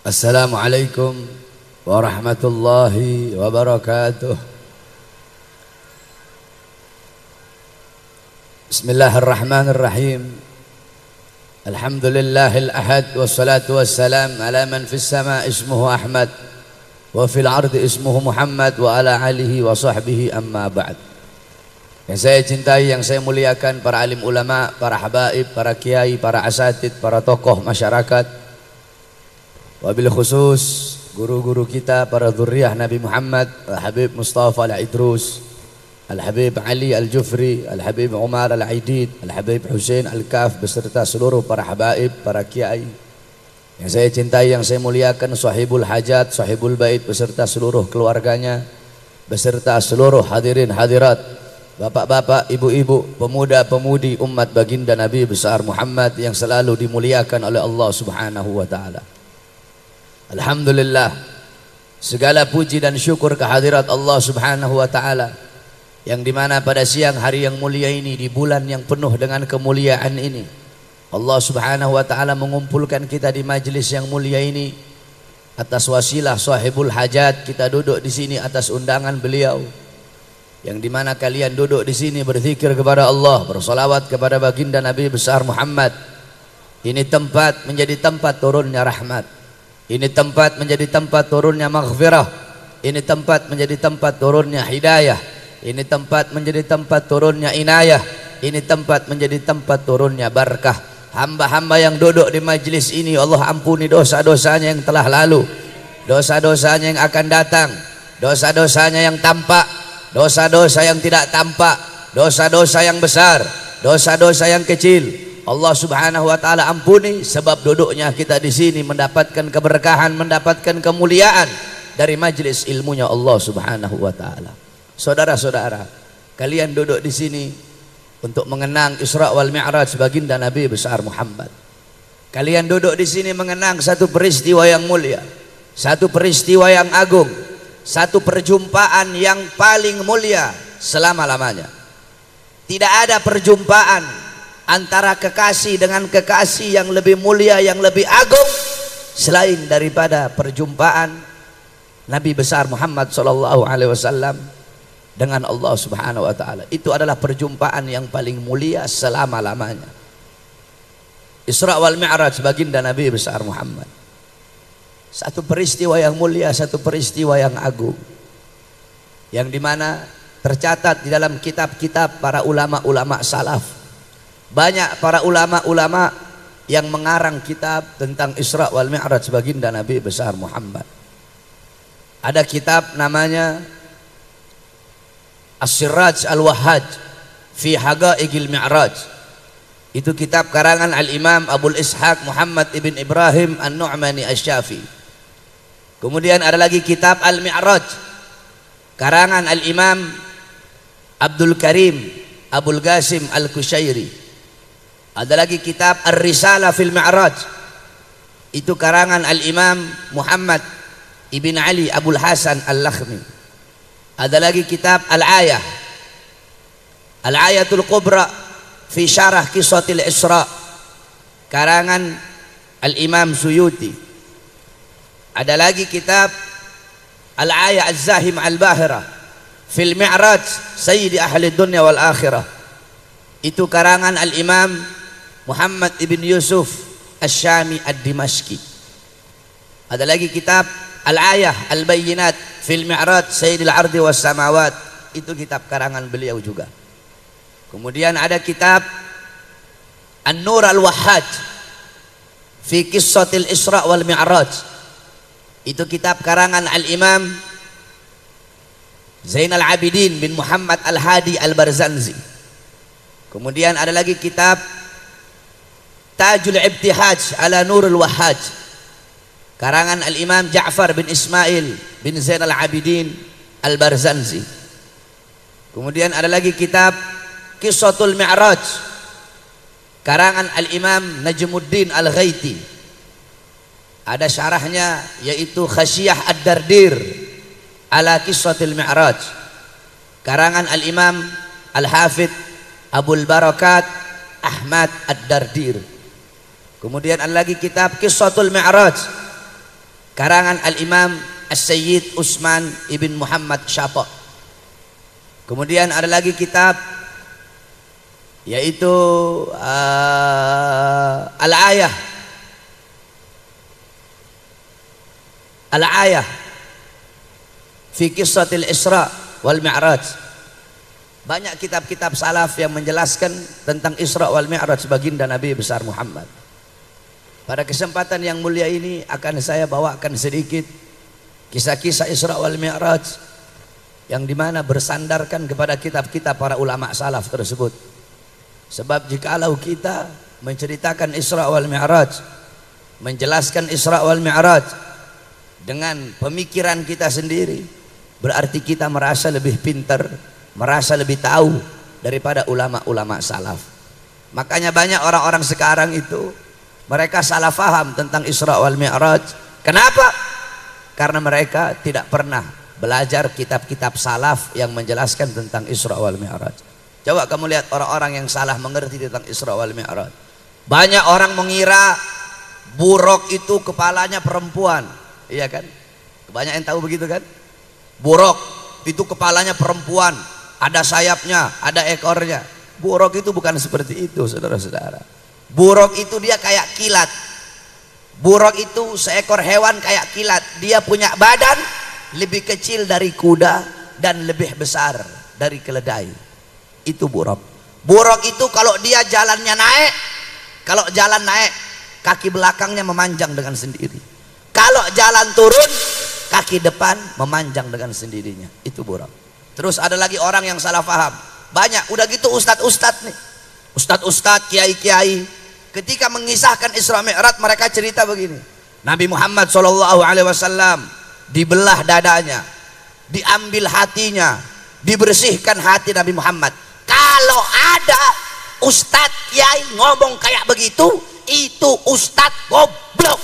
Assalamualaikum warahmatullahi wabarakatuh. Bismillahirrahmanirrahim. Alhamdulillahil ahad wassalatu wassalam ala man fis sama ismuhu Ahmad wa fil ardi ismuhu Muhammad wa ala alihi wa sahbihi amma ba'd. Yang saya cintai, yang saya muliakan, para alim ulama, para habaib, para kiai, para asatid, para tokoh masyarakat, wabil khusus guru-guru kita, para dzurriyyah Nabi Muhammad, Al-Habib Mustafa Al-Idrus, Al-Habib Ali Al-Jufri, Al-Habib Umar Al-Aidid, Al-Habib Hussein Al-Kaf, beserta seluruh para habaib, para kiai yang saya cintai, yang saya muliakan, sahibul hajat, sahibul bait, beserta seluruh keluarganya, beserta seluruh hadirin hadirat, bapak-bapak, ibu-ibu, pemuda-pemudi umat baginda Nabi besar Muhammad yang selalu dimuliakan oleh Allah Subhanahu wa taala. Alhamdulillah, segala puji dan syukur kehadirat Allah Subhanahu wa taala, yang dimana pada siang hari yang mulia ini, di bulan yang penuh dengan kemuliaan ini, Allah Subhanahu wa taala mengumpulkan kita di majelis yang mulia ini atas wasilah sahibul hajat. Kita duduk di sini atas undangan beliau, yang dimana kalian duduk di sini berzikir kepada Allah, bersolawat kepada baginda Nabi besar Muhammad. Ini tempat menjadi tempat turunnya rahmat. Ini tempat menjadi tempat turunnya maghfirah. Ini tempat menjadi tempat turunnya hidayah. Ini tempat menjadi tempat turunnya inayah. Ini tempat menjadi tempat turunnya barakah. Hamba-hamba yang duduk di majlis ini, Allah ampuni dosa-dosanya yang telah lalu, dosa-dosanya yang akan datang, dosa-dosanya yang tampak, dosa-dosa yang tidak tampak, dosa-dosa yang besar, dosa-dosa yang kecil. Allah Subhanahu wa taala ampuni, sebab duduknya kita di sini mendapatkan keberkahan, mendapatkan kemuliaan dari majelis ilmunya Allah Subhanahu wa taala. Saudara-saudara, kalian duduk di sini untuk mengenang Isra wal Mi'raj baginda Nabi besar Muhammad. Kalian duduk di sini mengenang satu peristiwa yang mulia, satu peristiwa yang agung, satu perjumpaan yang paling mulia selama-lamanya. Tidak ada perjumpaan antara kekasih dengan kekasih yang lebih mulia, yang lebih agung selain daripada perjumpaan Nabi besar Muhammad sallallahu alaihi wasallam dengan Allah Subhanahu wa taala. Itu adalah perjumpaan yang paling mulia selama-lamanya. Isra wal Mi'raj baginda Nabi besar Muhammad, satu peristiwa yang mulia, satu peristiwa yang agung, yang dimana tercatat di dalam kitab-kitab para ulama-ulama salaf. Banyak para ulama-ulama yang mengarang kitab tentang Isra wal Mi'raj baginda Nabi besar Muhammad. Ada kitab namanya As-Siraj Al-Wahhaj fi Haqa'iqil Mi'raj. Itu kitab karangan Al-Imam Abul Ishaq Muhammad ibn Ibrahim An-Nu'mani Asy-Syafi'i. Kemudian ada lagi kitab Al-Mi'raj karangan Al-Imam Abdul Karim Abul Qasim Al-Kushairi. Ada lagi kitab Ar-Risalah fil Mi'raj, itu karangan Al-Imam Muhammad ibn Ali Abul Hasan Al-Lakhmi. Ada lagi kitab Al-Ayah, Al-Ayatul Kubra fi Syarah Qissatil Isra, karangan Al-Imam Suyuti. Ada lagi kitab Al-Ayah Az-Zahim Al-Bahira fil Mi'raj Sayyidi Ahli Dunya wal Akhirah, itu karangan Al-Imam Muhammad ibn Yusuf Asy-Syami Ad-Dimashqi. Ada lagi kitab Al-Ayah Al-Bayyinat fil Mi'raj Sayyidil Ardi was Samawat, itu kitab karangan beliau juga. Kemudian ada kitab An-Nur Al-Wahhaj fi Qissatil Isra wal Mi'raj, itu kitab karangan Al-Imam Zainal Abidin bin Muhammad Al-Hadi Al-Barzanzi. Kemudian ada lagi kitab Tajul Ibtihaj ala Nurul Wahhaj, karangan Al-Imam Ja'far bin Ismail bin Zainal Abidin Al-Barzanzi. Kemudian ada lagi kitab Qissatul Mi'raj, karangan Al-Imam Najmuddin Al-Ghaiti. Ada syarahnya, yaitu Khasyiyah Ad-Dardir ala Qissatil Mi'raj, karangan Al-Imam Al-Hafidh Abul Barakat Ahmad Ad-Dardir. Kemudian ada lagi kitab Qissatul Mi'raj karangan Al-Imam As-Sayyid Utsman ibn Muhammad Syata. Kemudian ada lagi kitab yaitu Al-Ayah fi Qissatil Isra wal Mi'raj. Banyak kitab-kitab salaf yang menjelaskan tentang Isra wal Mi'raj baginda Nabi besar Muhammad. Pada kesempatan yang mulia ini akan saya bawakan sedikit kisah-kisah Isra wal Mi'raj yang dimana bersandarkan kepada kitab-kitab para ulama salaf tersebut. Sebab jikalau kita menceritakan Isra wal Mi'raj, menjelaskan Isra wal Mi'raj dengan pemikiran kita sendiri, berarti kita merasa lebih pintar, merasa lebih tahu daripada ulama-ulama salaf. Makanya banyak orang-orang sekarang itu mereka salah faham tentang Isra wal Mi'raj. Kenapa? Karena mereka tidak pernah belajar kitab-kitab salaf yang menjelaskan tentang Isra wal Mi'raj. Coba kamu lihat orang-orang yang salah mengerti tentang Isra wal Mi'raj. Banyak orang mengira buruk itu kepalanya perempuan, iya kan? Banyak yang tahu begitu kan? Buruk itu kepalanya perempuan, ada sayapnya, ada ekornya. Buruk itu bukan seperti itu, saudara-saudara. Buruk itu dia kayak kilat. Buruk itu seekor hewan kayak kilat. Dia punya badan lebih kecil dari kuda dan lebih besar dari keledai. Itu buruk. Buruk itu kalau dia jalannya naik, kalau jalan naik, kaki belakangnya memanjang dengan sendiri. Kalau jalan turun, kaki depan memanjang dengan sendirinya. Itu buruk. Terus ada lagi orang yang salah paham. Banyak, udah gitu ustadz-ustadz nih, ustadz-ustadz, kiai-kiai, ketika mengisahkan Isra Mi'raj mereka cerita begini. Nabi Muhammad SAW dibelah dadanya, diambil hatinya, dibersihkan hati Nabi Muhammad. Kalau ada ustadz kiai ngomong kayak begitu, itu ustadz goblok.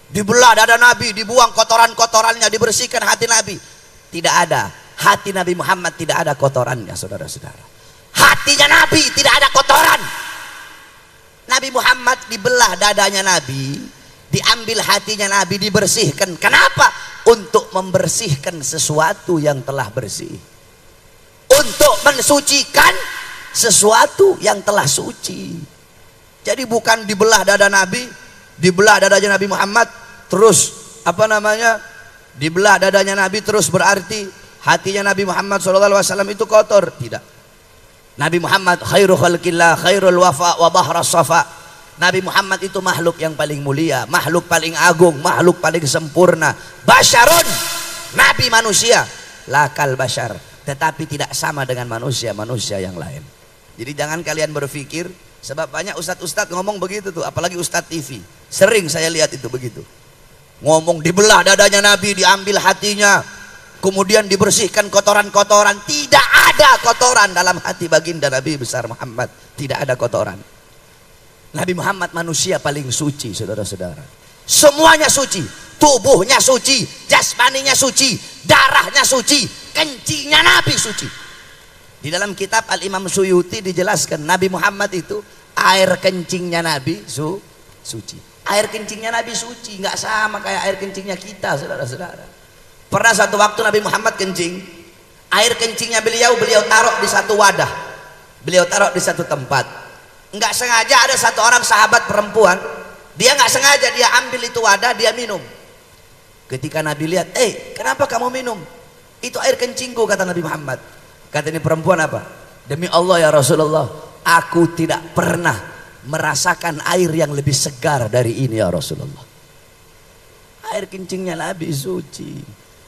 Dibelah dada Nabi, dibuang kotoran-kotorannya, dibersihkan hati Nabi. Tidak ada, hati Nabi Muhammad tidak ada kotorannya, saudara-saudara. Hatinya Nabi tidak ada kotoran. Nabi Muhammad dibelah dadanya Nabi, diambil hatinya Nabi, dibersihkan. Kenapa? Untuk membersihkan sesuatu yang telah bersih, untuk mensucikan sesuatu yang telah suci. Jadi bukan dibelah dada Nabi, dibelah dadanya Nabi Muhammad terus dibelah dadanya Nabi terus berarti hatinya Nabi Muhammad SAW itu kotor. Tidak. Nabi Muhammad khairu khalqillah, khairul wafa wa bahras safa. Nabi Muhammad itu makhluk yang paling mulia, makhluk paling agung, makhluk paling sempurna. Basyarun, Nabi manusia, lakal basyar, tetapi tidak sama dengan manusia yang lain. Jadi jangan kalian berpikir, sebab banyak ustadz-ustadz ngomong begitu tuh, apalagi ustadz TV. Sering saya lihat itu begitu. Ngomong dibelah dadanya Nabi, diambil hatinya, kemudian dibersihkan kotoran-kotoran. Tidak ada kotoran dalam hati baginda Nabi besar Muhammad. Tidak ada kotoran. Nabi Muhammad manusia paling suci, saudara-saudara. Semuanya suci, tubuhnya suci, jasmaninya suci, darahnya suci, kencingnya Nabi suci. Di dalam kitab Al-Imam Suyuti dijelaskan Nabi Muhammad itu air kencingnya Nabi suci. Air kencingnya Nabi suci, nggak sama kayak air kencingnya kita, saudara-saudara. Pernah satu waktu Nabi Muhammad kencing, air kencingnya beliau taruh di satu wadah, beliau taruh di satu tempat. Nggak sengaja ada satu orang sahabat perempuan, dia nggak sengaja dia ambil itu wadah, dia minum. Ketika Nabi lihat, kenapa kamu minum? Itu air kencingku, kata Nabi Muhammad. Kata ini perempuan apa? Demi Allah ya Rasulullah, aku tidak pernah merasakan air yang lebih segar dari ini ya Rasulullah. Air kencingnya Nabi suci,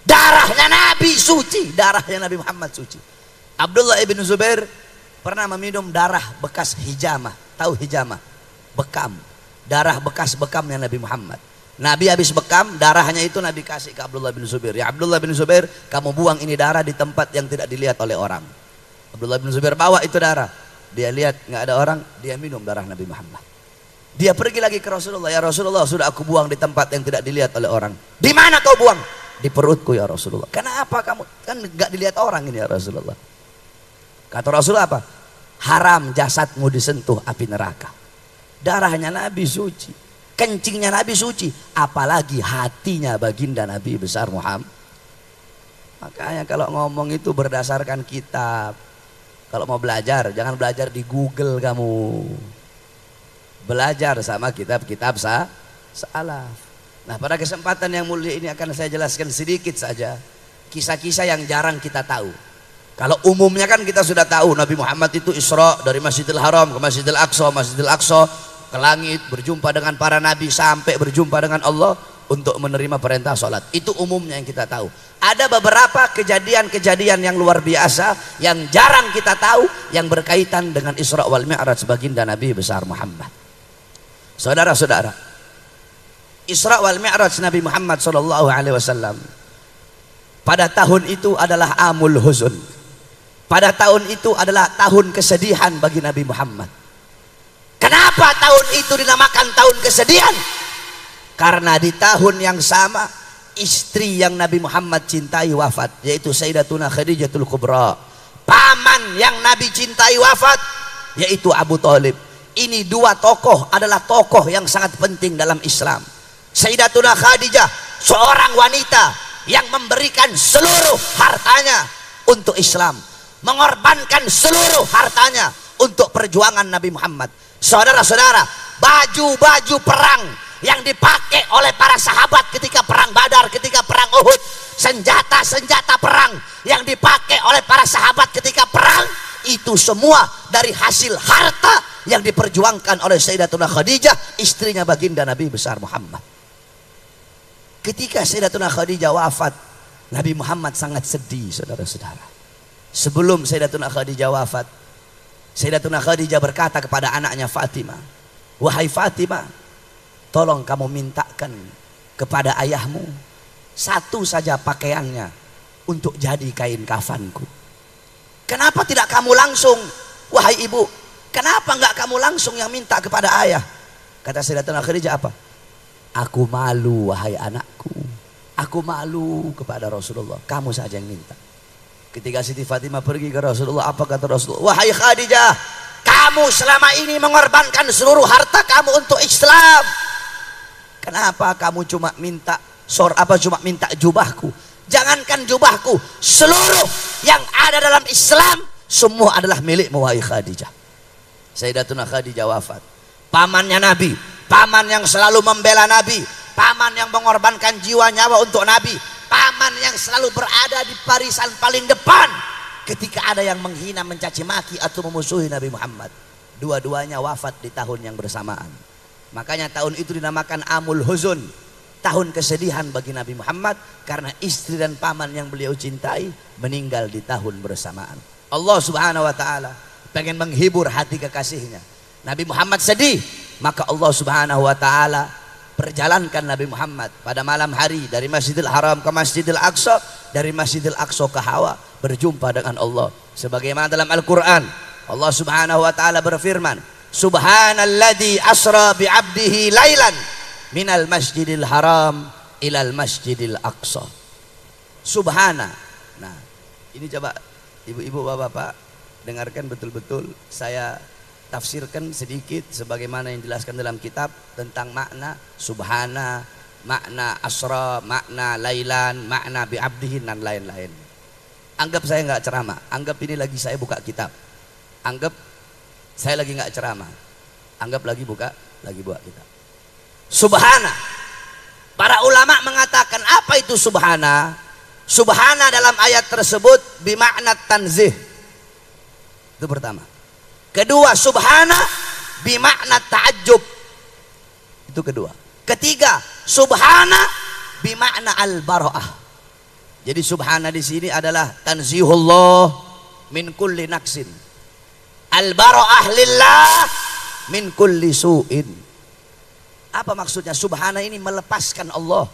darahnya Nabi suci, darahnya Nabi Muhammad suci. Abdullah ibn Zubair pernah meminum darah bekas hijamah. Tahu hijamah? Bekam. Darah bekas bekamnya Nabi Muhammad. Nabi habis bekam, darahnya itu Nabi kasih ke Abdullah bin Zubair. Ya Abdullah bin Zubair, kamu buang ini darah di tempat yang tidak dilihat oleh orang. Abdullah bin Zubair bawa itu darah. Dia lihat nggak ada orang, dia minum darah Nabi Muhammad. Dia pergi lagi ke Rasulullah. Ya Rasulullah, sudah aku buang di tempat yang tidak dilihat oleh orang. Di mana kau buang? Di perutku ya Rasulullah. Kenapa kamu? Kan nggak dilihat orang ini ya Rasulullah. Kata Rasulullah apa? Haram jasadmu disentuh api neraka. Darahnya Nabi suci. kencingnya Nabi suci, apalagi hatinya baginda Nabi besar Muhammad. Makanya kalau ngomong itu berdasarkan kitab. Kalau mau belajar, jangan belajar di Google kamu. Belajar sama kitab-kitab salaf. Nah, pada kesempatan yang mulia ini akan saya jelaskan sedikit saja kisah-kisah yang jarang kita tahu. Kalau umumnya kan kita sudah tahu Nabi Muhammad itu Isra dari Masjidil Haram ke Masjidil Aqsa ke langit, berjumpa dengan para nabi sampai berjumpa dengan Allah untuk menerima perintah sholat. Itu umumnya yang kita tahu. Ada beberapa kejadian-kejadian yang luar biasa yang jarang kita tahu yang berkaitan dengan Isra wal Mi'raj baginda Nabi besar Muhammad. Saudara-saudara, Isra wal Mi'raj Nabi Muhammad SAW pada tahun itu adalah amul huzun. Pada tahun itu adalah tahun kesedihan bagi Nabi Muhammad. Kenapa tahun itu dinamakan tahun kesedihan? Karena di tahun yang sama istri yang Nabi Muhammad cintai wafat, yaitu Sayyidatuna Khadijatul Kubra. Paman yang Nabi cintai wafat, yaitu Abu Thalib. Ini dua tokoh adalah tokoh yang sangat penting dalam Islam. Sayyidatuna Khadijah seorang wanita yang memberikan seluruh hartanya untuk Islam, mengorbankan seluruh hartanya untuk perjuangan Nabi Muhammad. Saudara-saudara, baju-baju perang yang dipakai oleh para sahabat ketika perang Badar, ketika perang Uhud, senjata-senjata perang yang dipakai oleh para sahabat ketika perang, itu semua dari hasil harta yang diperjuangkan oleh Sayyidatuna Khadijah, istrinya baginda Nabi besar Muhammad. Ketika Sayyidatuna Khadijah wafat, Nabi Muhammad sangat sedih, saudara-saudara. Sebelum Sayyidatuna Khadijah wafat, Sayyidatuna Khadijah berkata kepada anaknya Fatimah, "Wahai Fatimah, tolong kamu mintakan kepada ayahmu satu saja pakaiannya untuk jadi kain kafanku." Kenapa tidak kamu langsung, wahai ibu? Kenapa enggak kamu langsung yang minta kepada ayah? Kata Sayyidatuna Khadijah apa? Aku malu wahai anakku. Aku malu kepada Rasulullah. Kamu saja yang minta. Ketika Siti Fatimah pergi ke Rasulullah, apa kata Rasulullah? Wahai Khadijah, kamu selama ini mengorbankan seluruh harta kamu untuk Islam. Kenapa kamu cuma minta cuma minta jubahku? Jangankan jubahku, seluruh yang ada dalam Islam semua adalah milikmu wahai Khadijah. Sayyidatuna Khadijah wafat. Pamannya Nabi, paman yang selalu membela Nabi, paman yang mengorbankan jiwa nyawa untuk Nabi, paman yang selalu berada di barisan paling depan ketika ada yang menghina, mencaci maki atau memusuhi Nabi Muhammad. Dua-duanya wafat di tahun yang bersamaan. Makanya tahun itu dinamakan Amul Huzun, tahun kesedihan bagi Nabi Muhammad, karena istri dan paman yang beliau cintai meninggal di tahun bersamaan. Allah Subhanahu wa taala pengen menghibur hati kekasihnya. Nabi Muhammad sedih, maka Allah Subhanahu wa taala perjalankan Nabi Muhammad pada malam hari dari Masjidil Haram ke Masjidil Aqsa, dari Masjidil Aqsa ke Hawa, berjumpa dengan Allah. Sebagaimana dalam Al-Quran, Allah Subhanahu wa taala berfirman, Subhanalladzi asra bi'abdihi lailan minal Masjidil Haram ilal Masjidil Aqsa. Subhana. Nah, ini coba ibu-ibu, bapak-bapak dengarkan betul-betul. Saya tafsirkan sedikit sebagaimana yang dijelaskan dalam kitab tentang makna subhana, makna asra, makna lailan, makna bi'abdihin dan lain-lain. Anggap saya nggak ceramah, anggap ini lagi saya buka kitab, anggap saya lagi nggak ceramah, anggap lagi buka kitab. Subhana, para ulama mengatakan apa itu subhana? Subhana dalam ayat tersebut bimakna tanzih, itu pertama. Kedua, subhana bimakna ta'ajjub, itu kedua. Ketiga, subhana bimakna al-bara'ah. Jadi subhana di sini adalah tanzihullah min kulli naqsin, al-bara'ah lillah min kulli su'in. Apa maksudnya? Subhana ini melepaskan Allah,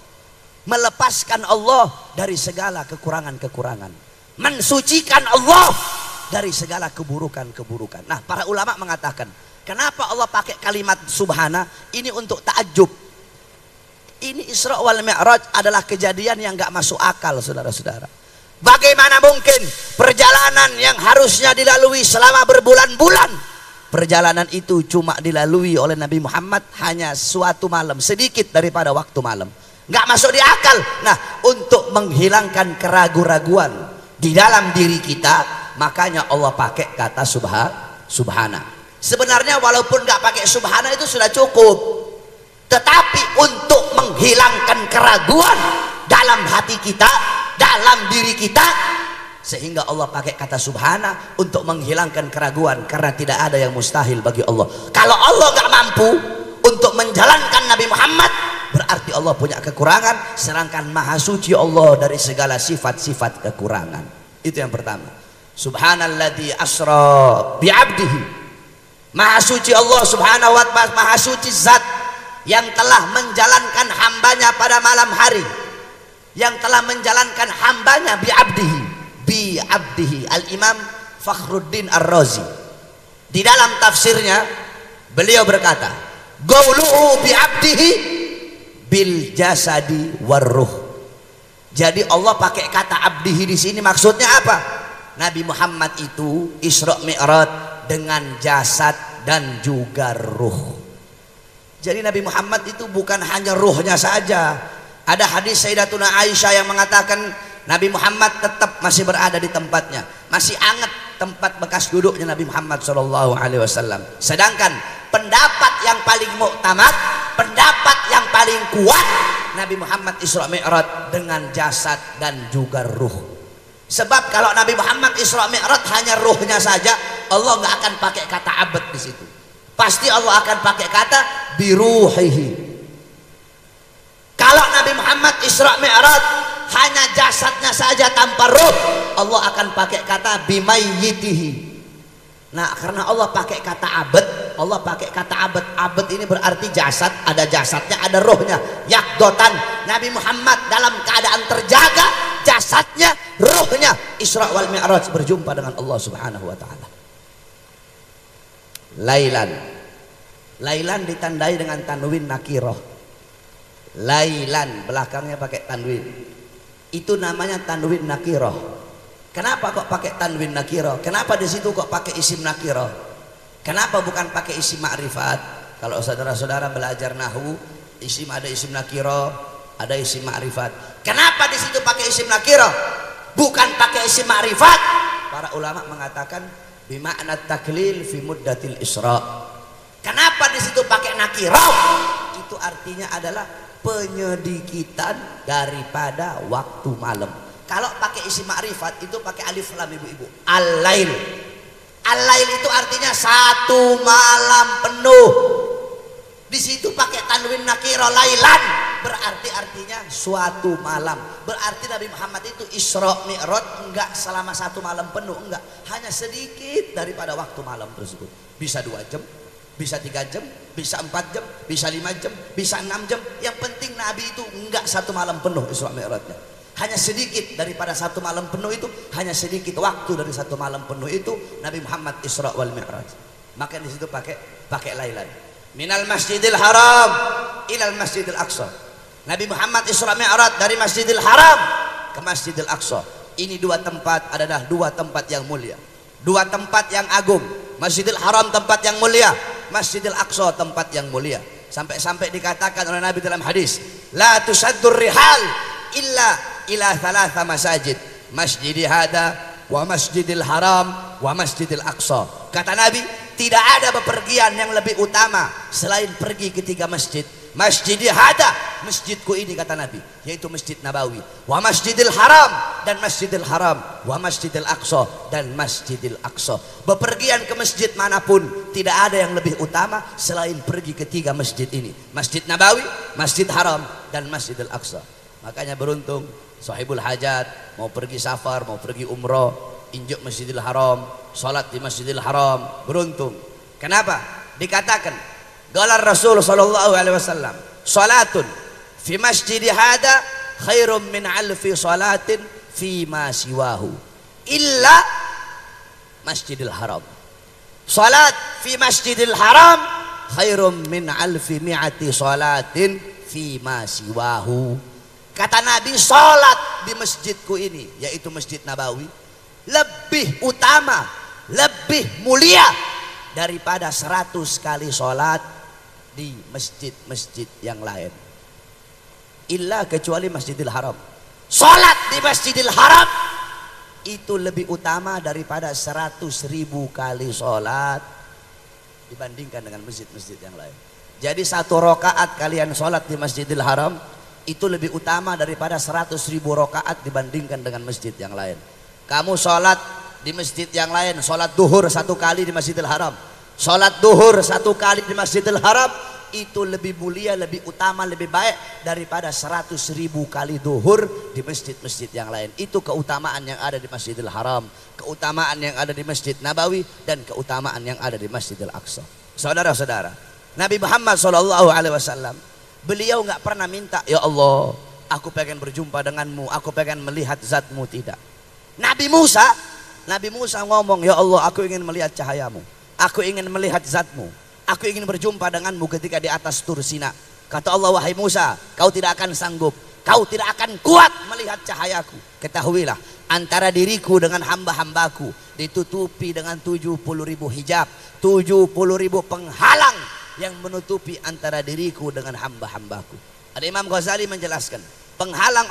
melepaskan Allah dari segala kekurangan-kekurangan, mensucikan Allah dari segala keburukan-keburukan. Nah, para ulama mengatakan, kenapa Allah pakai kalimat subhana ini untuk ta'ajub? Ini Isra wal Mi'raj adalah kejadian yang gak masuk akal, saudara-saudara. Bagaimana mungkin perjalanan yang harusnya dilalui selama berbulan-bulan, perjalanan itu cuma dilalui oleh Nabi Muhammad hanya suatu malam, sedikit daripada waktu malam. Nggak masuk di akal. Nah, untuk menghilangkan keraguan-raguan di dalam diri kita, makanya Allah pakai kata subhana. Sebenarnya walaupun nggak pakai subhana itu sudah cukup, tetapi untuk menghilangkan keraguan dalam hati kita, dalam diri kita, sehingga Allah pakai kata subhana untuk menghilangkan keraguan, karena tidak ada yang mustahil bagi Allah. Kalau Allah nggak mampu untuk menjalankan Nabi Muhammad, berarti Allah punya kekurangan, sedangkan maha suci Allah dari segala sifat-sifat kekurangan. Itu yang pertama. Subhanalladzi asra bi'abdihi. Maha suci Allah subhanahu wa ta'ala, maha suci zat yang telah menjalankan hambanya pada malam hari, yang telah menjalankan hambanya bi'abdihi. Al-Imam Fakhruddin Ar-Razi di dalam tafsirnya beliau berkata, qauluhu bi'abdihi bil jasadi warruh. Jadi Allah pakai kata abdihi di sini maksudnya apa? Nabi Muhammad itu Isra Mi'raj dengan jasad dan juga ruh. Jadi Nabi Muhammad itu bukan hanya ruhnya saja. Ada hadis Sayyidatuna Aisyah yang mengatakan Nabi Muhammad tetap masih berada di tempatnya, masih anget tempat bekas duduknya Nabi Muhammad SAW. Sedangkan pendapat yang paling muktamad, pendapat yang paling kuat, Nabi Muhammad Isra Mi'raj dengan jasad dan juga ruh. Sebab kalau Nabi Muhammad Isra Mi'raj hanya ruhnya saja, Allah nggak akan pakai kata abad di situ. Pasti Allah akan pakai kata biruhihi. Kalau Nabi Muhammad Isra Mi'raj hanya jasadnya saja tanpa ruh, Allah akan pakai kata bimayyitihi. Nah, karena Allah pakai kata abad, Allah pakai kata abad. Abad ini berarti jasad, ada jasadnya, ada rohnya. Yakdotan, Nabi Muhammad dalam keadaan terjaga, jasadnya, rohnya, Isra wal Mi'raj berjumpa dengan Allah Subhanahu wa ta'ala. Lailan ditandai dengan tanwin nakiroh. Lailan belakangnya pakai tanwin, itu namanya tanwin nakiroh. Kenapa kok pakai tanwin nakiroh? Kenapa di situ kok pakai isim nakiroh? Kenapa bukan pakai isim ma'rifat? Kalau saudara-saudara belajar nahwu, isim ada isim nakiroh, ada isim ma'rifat. Kenapa di situ pakai isim nakiroh, bukan pakai isim ma'rifat? Para ulama mengatakan bima'na taklil fi muddatil isra. Kenapa di situ pakai nakiroh? Itu artinya adalah penyedikitan daripada waktu malam. Kalau pakai isim ma'rifat itu pakai alif lam ibu-ibu. Al-lail. Al-lail itu artinya satu malam penuh. Di situ pakai tanwin nakira lailan, berarti artinya suatu malam. Berarti Nabi Muhammad itu Isra Mi'raj enggak selama satu malam penuh, enggak. Hanya sedikit daripada waktu malam tersebut. Bisa 2 jam, bisa 3 jam, bisa 4 jam, bisa 5 jam, bisa 6 jam. Yang penting Nabi itu enggak satu malam penuh Isra Mi'rajnya. Hanya sedikit daripada satu malam penuh itu, hanya sedikit waktu dari satu malam penuh itu Nabi Muhammad Isra wal Mi'raj. Maka di situ pakai lailan. Minal Masjidil Haram ilal Masjidil Aqsa. Nabi Muhammad Isra Mi'raj dari Masjidil Haram ke Masjidil Aqsa. Ini 2 tempat adalah 2 tempat yang mulia, 2 tempat yang agung. Masjidil Haram tempat yang mulia, Masjidil Aqsa tempat yang mulia. Sampai-sampai dikatakan oleh Nabi dalam hadis, la tusaddur rihal illa ila thalatha masajid, masjidi hada wa masjidil haram wa masjidil aqsa. Kata Nabi, tidak ada bepergian yang lebih utama selain pergi ke 3 masjid. Masjidi hada, masjidku ini kata Nabi, yaitu Masjid Nabawi, wa masjidil haram, dan masjidil haram, wa masjidil aqsa, dan masjidil aqsa. Bepergian ke masjid manapun tidak ada yang lebih utama selain pergi ke 3 masjid ini, Masjid Nabawi, Masjid Haram, dan Masjidil Aqsa. Makanya beruntung sahibul hajat mau pergi safar, mau pergi umroh, injak Masjidil Haram, salat di Masjidil Haram, beruntung. Kenapa? Dikatakan qala Rasul sallallahu alaihi wasallam, salatun fi masjidi hada khairum min alfi salatin fi ma siwahu illa Masjidil Haram. Salat fi Masjidil Haram khairum min alfi mi'ati salatin fi ma siwahu. Kata Nabi, salat di masjidku ini, yaitu Masjid Nabawi, lebih utama, lebih mulia daripada 100 kali sholat di masjid-masjid yang lain. Illa kecuali Masjidil Haram. Sholat di Masjidil Haram itu lebih utama daripada 100.000 kali sholat dibandingkan dengan masjid-masjid yang lain. Jadi 1 rakaat kalian sholat di Masjidil Haram itu lebih utama daripada 100.000 rakaat dibandingkan dengan masjid yang lain. Kamu sholat di masjid yang lain, sholat duhur 1 kali di Masjidil Haram, sholat duhur 1 kali di Masjidil Haram itu lebih mulia, lebih utama, lebih baik daripada 100.000 kali duhur di masjid-masjid yang lain. Itu keutamaan yang ada di Masjidil Haram, keutamaan yang ada di Masjid Nabawi, dan keutamaan yang ada di Masjidil Aqsa. Saudara-saudara, Nabi Muhammad SAW, beliau nggak pernah minta, ya Allah, aku pengen berjumpa denganmu, aku pengen melihat zatmu, tidak. Nabi Musa ngomong, ya Allah, aku ingin melihat cahayamu, aku ingin melihat zatmu, aku ingin berjumpa denganmu ketika di atas Tur Sina. Kata Allah, wahai Musa, kau tidak akan sanggup, kau tidak akan kuat melihat cahayaku. Ketahuilah, antara diriku dengan hamba-hambaku ditutupi dengan 70.000 hijab, 70.000 penghalang yang menutupi antara diriku dengan hamba-hambaku. Ada Imam Ghazali menjelaskan, penghalang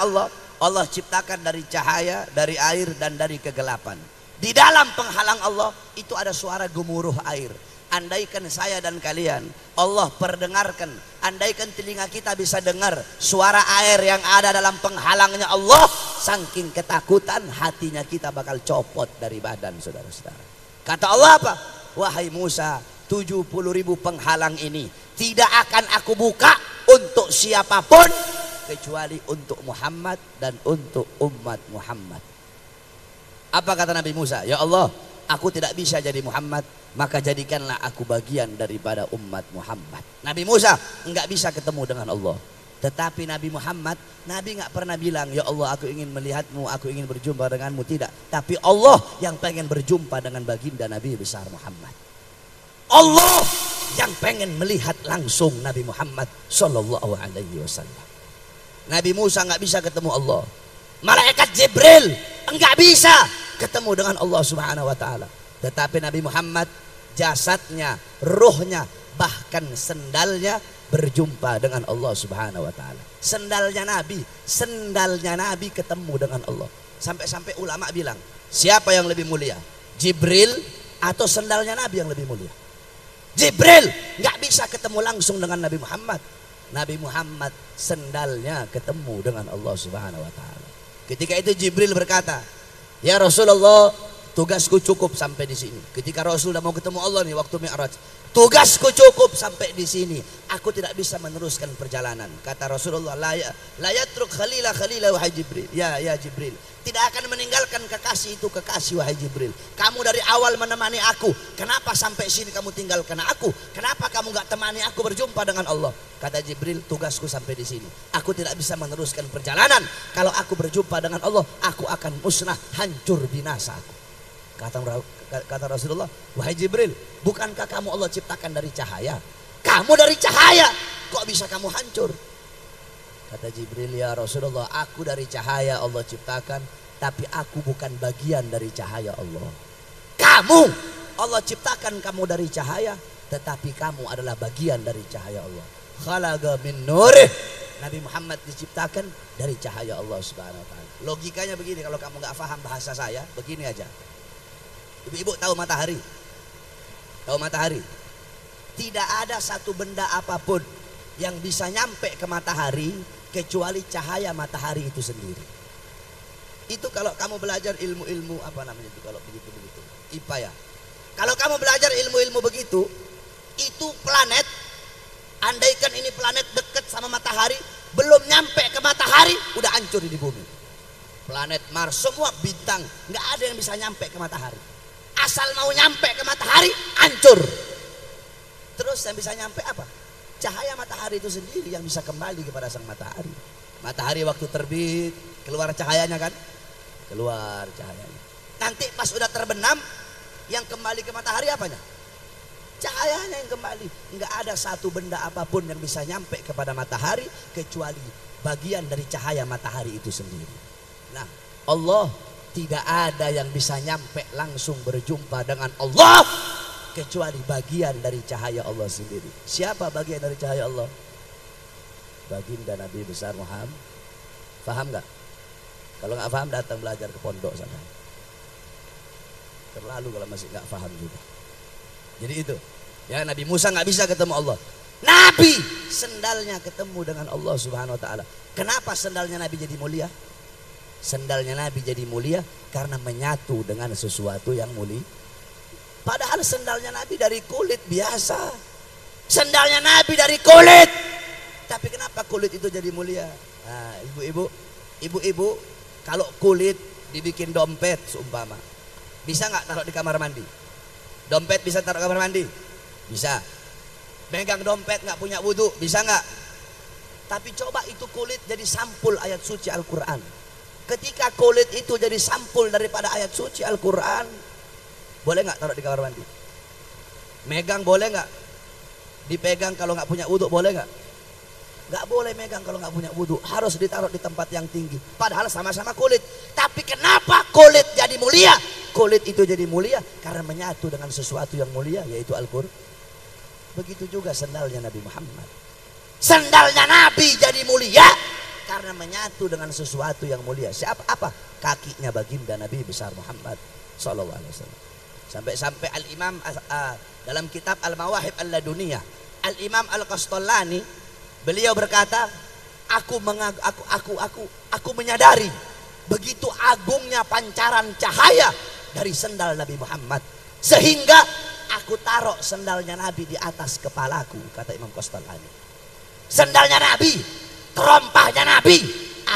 Allah ciptakan dari cahaya, dari air, dan dari kegelapan. Di dalam penghalang Allah itu ada suara gemuruh air. Andaikan saya dan kalian Allah perdengarkan, andaikan telinga kita bisa dengar suara air yang ada dalam penghalangnya Allah, saking ketakutan hatinya kita bakal copot dari badan, saudara-saudara. Kata Allah apa? Wahai Musa, 70.000 penghalang ini tidak akan aku buka untuk siapapun kecuali untuk Muhammad dan untuk umat Muhammad. Apa kata Nabi Musa? Ya Allah, aku tidak bisa jadi Muhammad, maka jadikanlah aku bagian daripada umat Muhammad. Nabi Musa enggak bisa ketemu dengan Allah. Tetapi Nabi Muhammad, Nabi enggak pernah bilang, ya Allah, aku ingin melihatmu, aku ingin berjumpa denganmu, tidak. Tapi Allah yang pengen berjumpa dengan baginda Nabi besar Muhammad. Allah yang pengen melihat langsung Nabi Muhammad sallallahu alaihi wasallam. Nabi Musa enggak bisa ketemu Allah. Malaikat Jibril enggak bisa ketemu dengan Allah Subhanahu wa taala. Tetapi Nabi Muhammad, jasadnya, ruhnya, bahkan sendalnya berjumpa dengan Allah Subhanahu wa taala. Sendalnya Nabi ketemu dengan Allah. Sampai-sampai ulama bilang, siapa yang lebih mulia? Jibril atau sendalnya Nabi yang lebih mulia? Jibril nggak bisa ketemu langsung dengan Nabi Muhammad. Nabi Muhammad sendalnya ketemu dengan Allah Subhanahu wa taala. Ketika itu Jibril berkata, ya Rasulullah, tugasku cukup sampai di sini. Ketika Rasul sudah mau ketemu Allah nih waktu Mi'raj, tugasku cukup sampai di sini. Aku tidak bisa meneruskan perjalanan. Kata Rasulullah, la yatruk khalila wahai Jibril. Ya Jibril, tidak akan meninggalkan kekasih itu kekasih wahai Jibril. Kamu dari awal menemani aku, kenapa sampai sini kamu tinggalkan aku? Kenapa kamu nggak temani aku berjumpa dengan Allah? Kata Jibril, tugasku sampai di sini. Aku tidak bisa meneruskan perjalanan. Kalau aku berjumpa dengan Allah, aku akan musnah, hancur, binasa aku. Kata Rasulullah, wahai Jibril, bukankah kamu Allah ciptakan dari cahaya? Kamu dari cahaya, kok bisa kamu hancur? Kata Jibril, ya Rasulullah, aku dari cahaya Allah ciptakan, tapi aku bukan bagian dari cahaya Allah. Kamu, Allah ciptakan kamu dari cahaya, tetapi kamu adalah bagian dari cahaya Allah. Khalaqa min nurih. Nabi Muhammad diciptakan dari cahaya Allah Subhanahu wa taala. Logikanya begini, kalau kamu nggak paham bahasa saya, begini aja. Ibu-ibu tahu matahari? Tahu matahari? Tidak ada satu benda apapun yang bisa nyampe ke matahari kecuali cahaya matahari itu sendiri. Itu kalau kamu belajar ilmu-ilmu apa namanya itu, kalau begitu-begitu, IPA ya. Kalau kamu belajar ilmu-ilmu begitu, itu planet, andaikan ini planet dekat sama matahari, belum nyampe ke matahari udah hancur di bumi. Planet Mars, semua bintang, nggak ada yang bisa nyampe ke matahari. Asal mau nyampe ke matahari, hancur. Terus yang bisa nyampe apa? Cahaya matahari itu sendiri yang bisa kembali kepada sang matahari. Matahari waktu terbit, keluar cahayanya kan? Keluar cahayanya. Nanti pas udah terbenam, yang kembali ke matahari apanya? Cahayanya yang kembali. Nggak ada satu benda apapun yang bisa nyampe kepada matahari kecuali bagian dari cahaya matahari itu sendiri. Nah, Allah tidak ada yang bisa nyampe langsung berjumpa dengan Allah kecuali bagian dari cahaya Allah sendiri. Siapa bagian dari cahaya Allah? Baginda Nabi besar Muhammad. Paham nggak? Kalau nggak paham datang belajar ke pondok sana. Terlalu kalau masih nggak paham juga. Jadi itu, ya Nabi Musa nggak bisa ketemu Allah. Nabi sendalnya ketemu dengan Allah Subhanahu Wa Taala. Kenapa sendalnya Nabi jadi mulia? Sendalnya Nabi jadi mulia karena menyatu dengan sesuatu yang mulia. Padahal sendalnya Nabi dari kulit biasa. Sendalnya Nabi dari kulit. Tapi kenapa kulit itu jadi mulia? Nah, ibu-ibu, kalau kulit dibikin dompet seumpama, bisa nggak taruh di kamar mandi? Dompet bisa taruh di kamar mandi? Bisa. Megang dompet nggak punya wudhu, bisa nggak? Tapi coba itu kulit jadi sampul ayat suci Al-Quran. Ketika kulit itu jadi sampul daripada ayat suci Al-Quran, boleh nggak taruh di kamar mandi? Megang boleh nggak? Dipegang kalau nggak punya wudhu boleh nggak? Nggak boleh megang kalau nggak punya wudhu, harus ditaruh di tempat yang tinggi. Padahal sama-sama kulit. Tapi kenapa kulit jadi mulia? Kulit itu jadi mulia karena menyatu dengan sesuatu yang mulia, yaitu Al-Quran. Begitu juga sendalnya Nabi Muhammad. Sendalnya Nabi jadi mulia karena menyatu dengan sesuatu yang mulia. Siapa apa? Kakinya baginda Nabi besar Muhammad sallallahu alaihi wasallam. Sampai Al-Imam dalam kitab Al-Mawahib Al-Laduniyah, Al-Imam Al-Qastallani, beliau berkata, aku menyadari begitu agungnya pancaran cahaya dari sendal Nabi Muhammad, sehingga aku taruh sendalnya Nabi di atas kepalaku, kata Imam Qastallani. Sendalnya Nabi, terompahnya Nabi,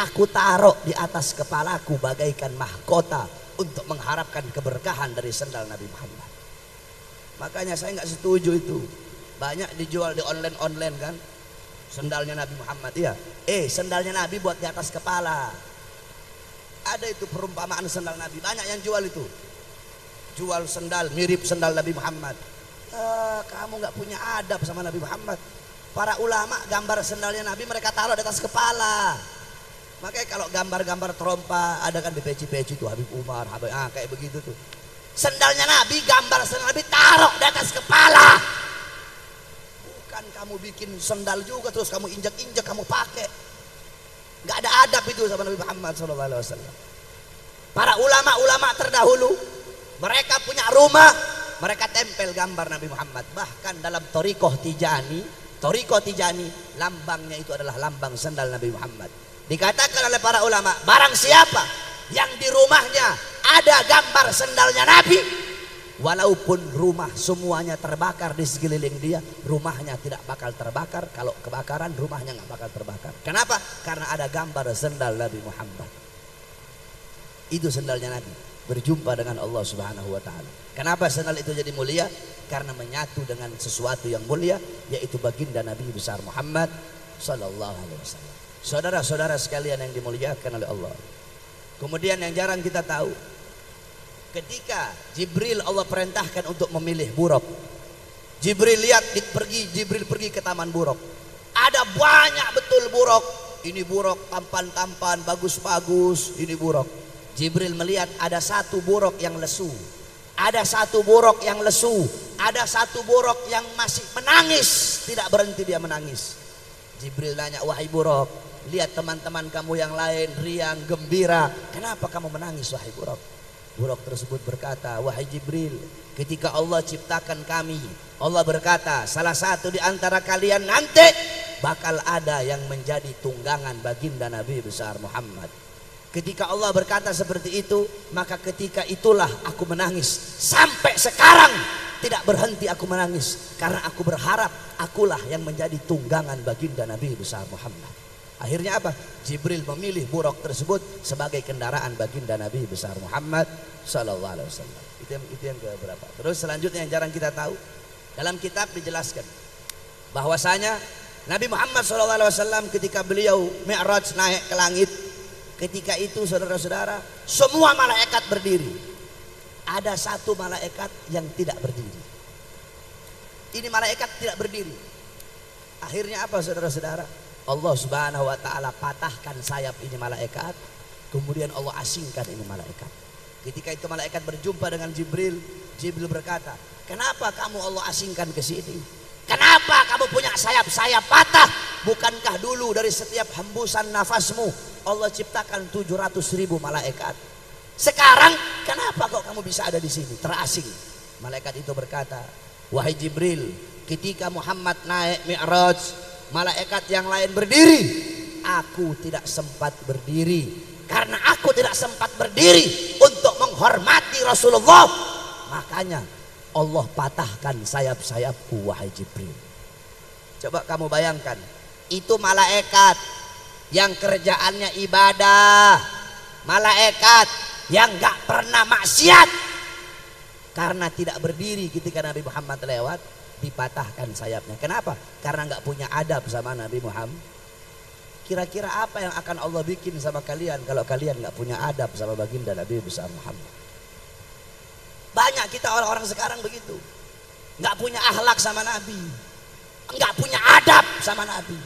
aku taruh di atas kepalaku bagaikan mahkota untuk mengharapkan keberkahan dari sendal Nabi Muhammad. Makanya saya nggak setuju itu. Banyak dijual di online kan, sendalnya Nabi Muhammad. Iya, sendalnya Nabi buat di atas kepala. Ada itu perumpamaan sendal Nabi, banyak yang jual itu. Jual sendal mirip sendal Nabi Muhammad. Kamu nggak punya adab sama Nabi Muhammad. Para ulama gambar sendalnya Nabi mereka taruh di atas kepala. Makanya kalau gambar-gambar trompa ada kan di peci-peci tuh, Habib Umar, kayak begitu tuh. Sendalnya Nabi, gambar sendal Nabi taruh di atas kepala. Bukan kamu bikin sendal juga terus kamu injak-injak kamu pakai. Nggak ada adab itu sama Nabi Muhammad SAW. Para ulama-ulama terdahulu mereka punya rumah, mereka tempel gambar Nabi Muhammad. Bahkan dalam Thariqah Tijani, lambangnya itu adalah lambang sendal Nabi Muhammad. Dikatakan oleh para ulama, barang siapa yang di rumahnya ada gambar sendalnya Nabi, walaupun rumah semuanya terbakar di sekeliling dia, rumahnya tidak bakal terbakar. Kalau kebakaran, rumahnya nggak bakal terbakar. Kenapa? Karena ada gambar sendal Nabi Muhammad. Itu sendalnya Nabi, berjumpa dengan Allah Subhanahu Wa Taala. Kenapa sendal itu jadi mulia? Karena menyatu dengan sesuatu yang mulia, yaitu baginda Nabi besar Muhammad sallallahu alaihi wasallam. Saudara-saudara sekalian yang dimuliakan oleh Allah. Kemudian yang jarang kita tahu, ketika Jibril Allah perintahkan untuk memilih buruk. Jibril pergi ke taman buruk. Ada banyak betul buruk. Ini buruk tampan-tampan, bagus-bagus, ini buruk. Jibril melihat ada satu buruk yang lesu. Ada satu buruk yang lesu, ada satu buruk yang masih menangis, tidak berhenti dia menangis. Jibril nanya, wahai buruk, lihat teman-teman kamu yang lain riang, gembira, kenapa kamu menangis wahai buruk? Buruk tersebut berkata, wahai Jibril, ketika Allah ciptakan kami, Allah berkata, salah satu di antara kalian nanti bakal ada yang menjadi tunggangan baginda Nabi besar Muhammad. Ketika Allah berkata seperti itu, maka ketika itulah aku menangis. Sampai sekarang tidak berhenti aku menangis, karena aku berharap akulah yang menjadi tunggangan baginda Nabi besar Muhammad. Akhirnya apa? Jibril memilih buruk tersebut sebagai kendaraan baginda Nabi besar Muhammad sallallahu alaihi wasallam. Itu yang keberapa? Terus selanjutnya yang jarang kita tahu, dalam kitab dijelaskan bahwasanya Nabi Muhammad sallallahu alaihi wasallam ketika beliau Mi'raj naik ke langit, ketika itu saudara-saudara, semua malaikat berdiri. Ada satu malaikat yang tidak berdiri. Ini malaikat tidak berdiri. Akhirnya apa saudara-saudara? Allah Subhanahu Wa Taala patahkan sayap ini malaikat. Kemudian Allah asingkan ini malaikat. Ketika itu malaikat berjumpa dengan Jibril. Jibril berkata, Kenapa kamu Allah asingkan ke sini? Kenapa kamu punya sayap-sayap patah? Bukankah dulu dari setiap hembusan nafasmu Allah ciptakan 700.000 malaikat? Sekarang kenapa kok kamu bisa ada di sini terasing? Malaikat itu berkata, wahai Jibril, ketika Muhammad naik Mi'raj, malaikat yang lain berdiri, aku tidak sempat berdiri. Karena aku tidak sempat berdiri untuk menghormati Rasulullah, makanya Allah patahkan sayap-sayapku, wahai Jibril. Coba kamu bayangkan, itu malaikat yang kerjaannya ibadah, malaikat yang gak pernah maksiat, karena tidak berdiri ketika Nabi Muhammad lewat, dipatahkan sayapnya. Kenapa? Karena gak punya adab sama Nabi Muhammad. Kira-kira apa yang akan Allah bikin sama kalian kalau kalian gak punya adab sama baginda Nabi besar Muhammad? Banyak kita orang-orang sekarang begitu, nggak punya akhlak sama Nabi, nggak punya adab sama Nabi,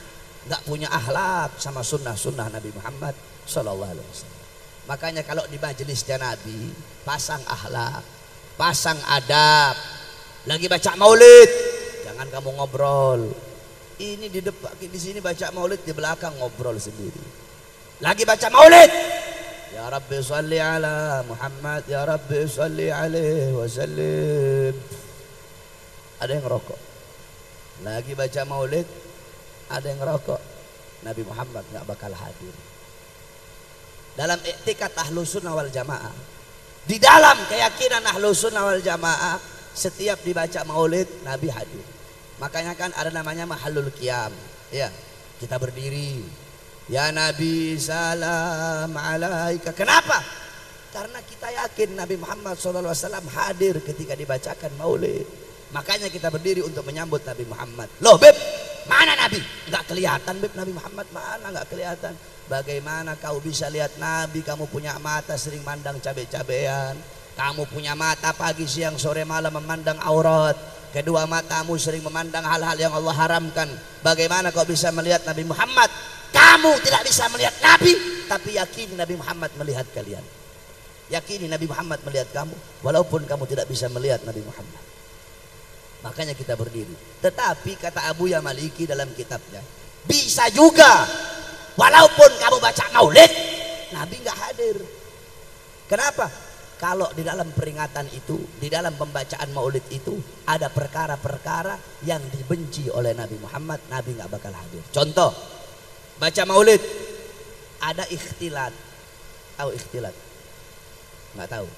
nggak punya akhlak sama sunnah-sunnah Nabi Muhammad Sallallahu Alaihi Wasallam. Makanya kalau di majelisnya Nabi, pasang akhlak, pasang adab. Lagi baca maulid, jangan kamu ngobrol. Ini di depan, di sini baca maulid, di belakang ngobrol sendiri. Lagi baca maulid, ya Rabbi salli ala Muhammad, ya Rabbi salli alaihi wasallim. Ada yang rokok. Lagi baca maulid, ada yang rokok. Nabi Muhammad nggak bakal hadir. Dalam i'tikad Ahlus Sunnah wal Jamaah, di dalam keyakinan Ahlus Sunnah wal Jamaah, setiap dibaca maulid Nabi hadir. Makanya kan ada namanya mahallul qiyam. Ya, kita berdiri. Ya Nabi salam alaika. Kenapa? Karena kita yakin Nabi Muhammad SAW hadir ketika dibacakan maulid. Makanya kita berdiri untuk menyambut Nabi Muhammad. Loh Beb, mana Nabi? Nggak kelihatan Beb, Nabi Muhammad mana nggak kelihatan. Bagaimana kau bisa lihat Nabi? Kamu punya mata sering mandang cabe-cabean. Kamu punya mata pagi siang sore malam memandang aurat. Kedua matamu sering memandang hal-hal yang Allah haramkan. Bagaimana kau bisa melihat Nabi Muhammad? Kamu tidak bisa melihat Nabi, tapi yakini Nabi Muhammad melihat kalian. Yakini Nabi Muhammad melihat kamu, walaupun kamu tidak bisa melihat Nabi Muhammad. Makanya kita berdiri. Tetapi kata Abu Yamaliki dalam kitabnya, bisa juga walaupun kamu baca maulid, Nabi nggak hadir. Kenapa? Kalau di dalam peringatan itu, di dalam pembacaan maulid itu, ada perkara-perkara yang dibenci oleh Nabi Muhammad, Nabi nggak bakal hadir. Contoh, baca maulid, ada ikhtilat. Tahu ikhtilat? Nggak tahu.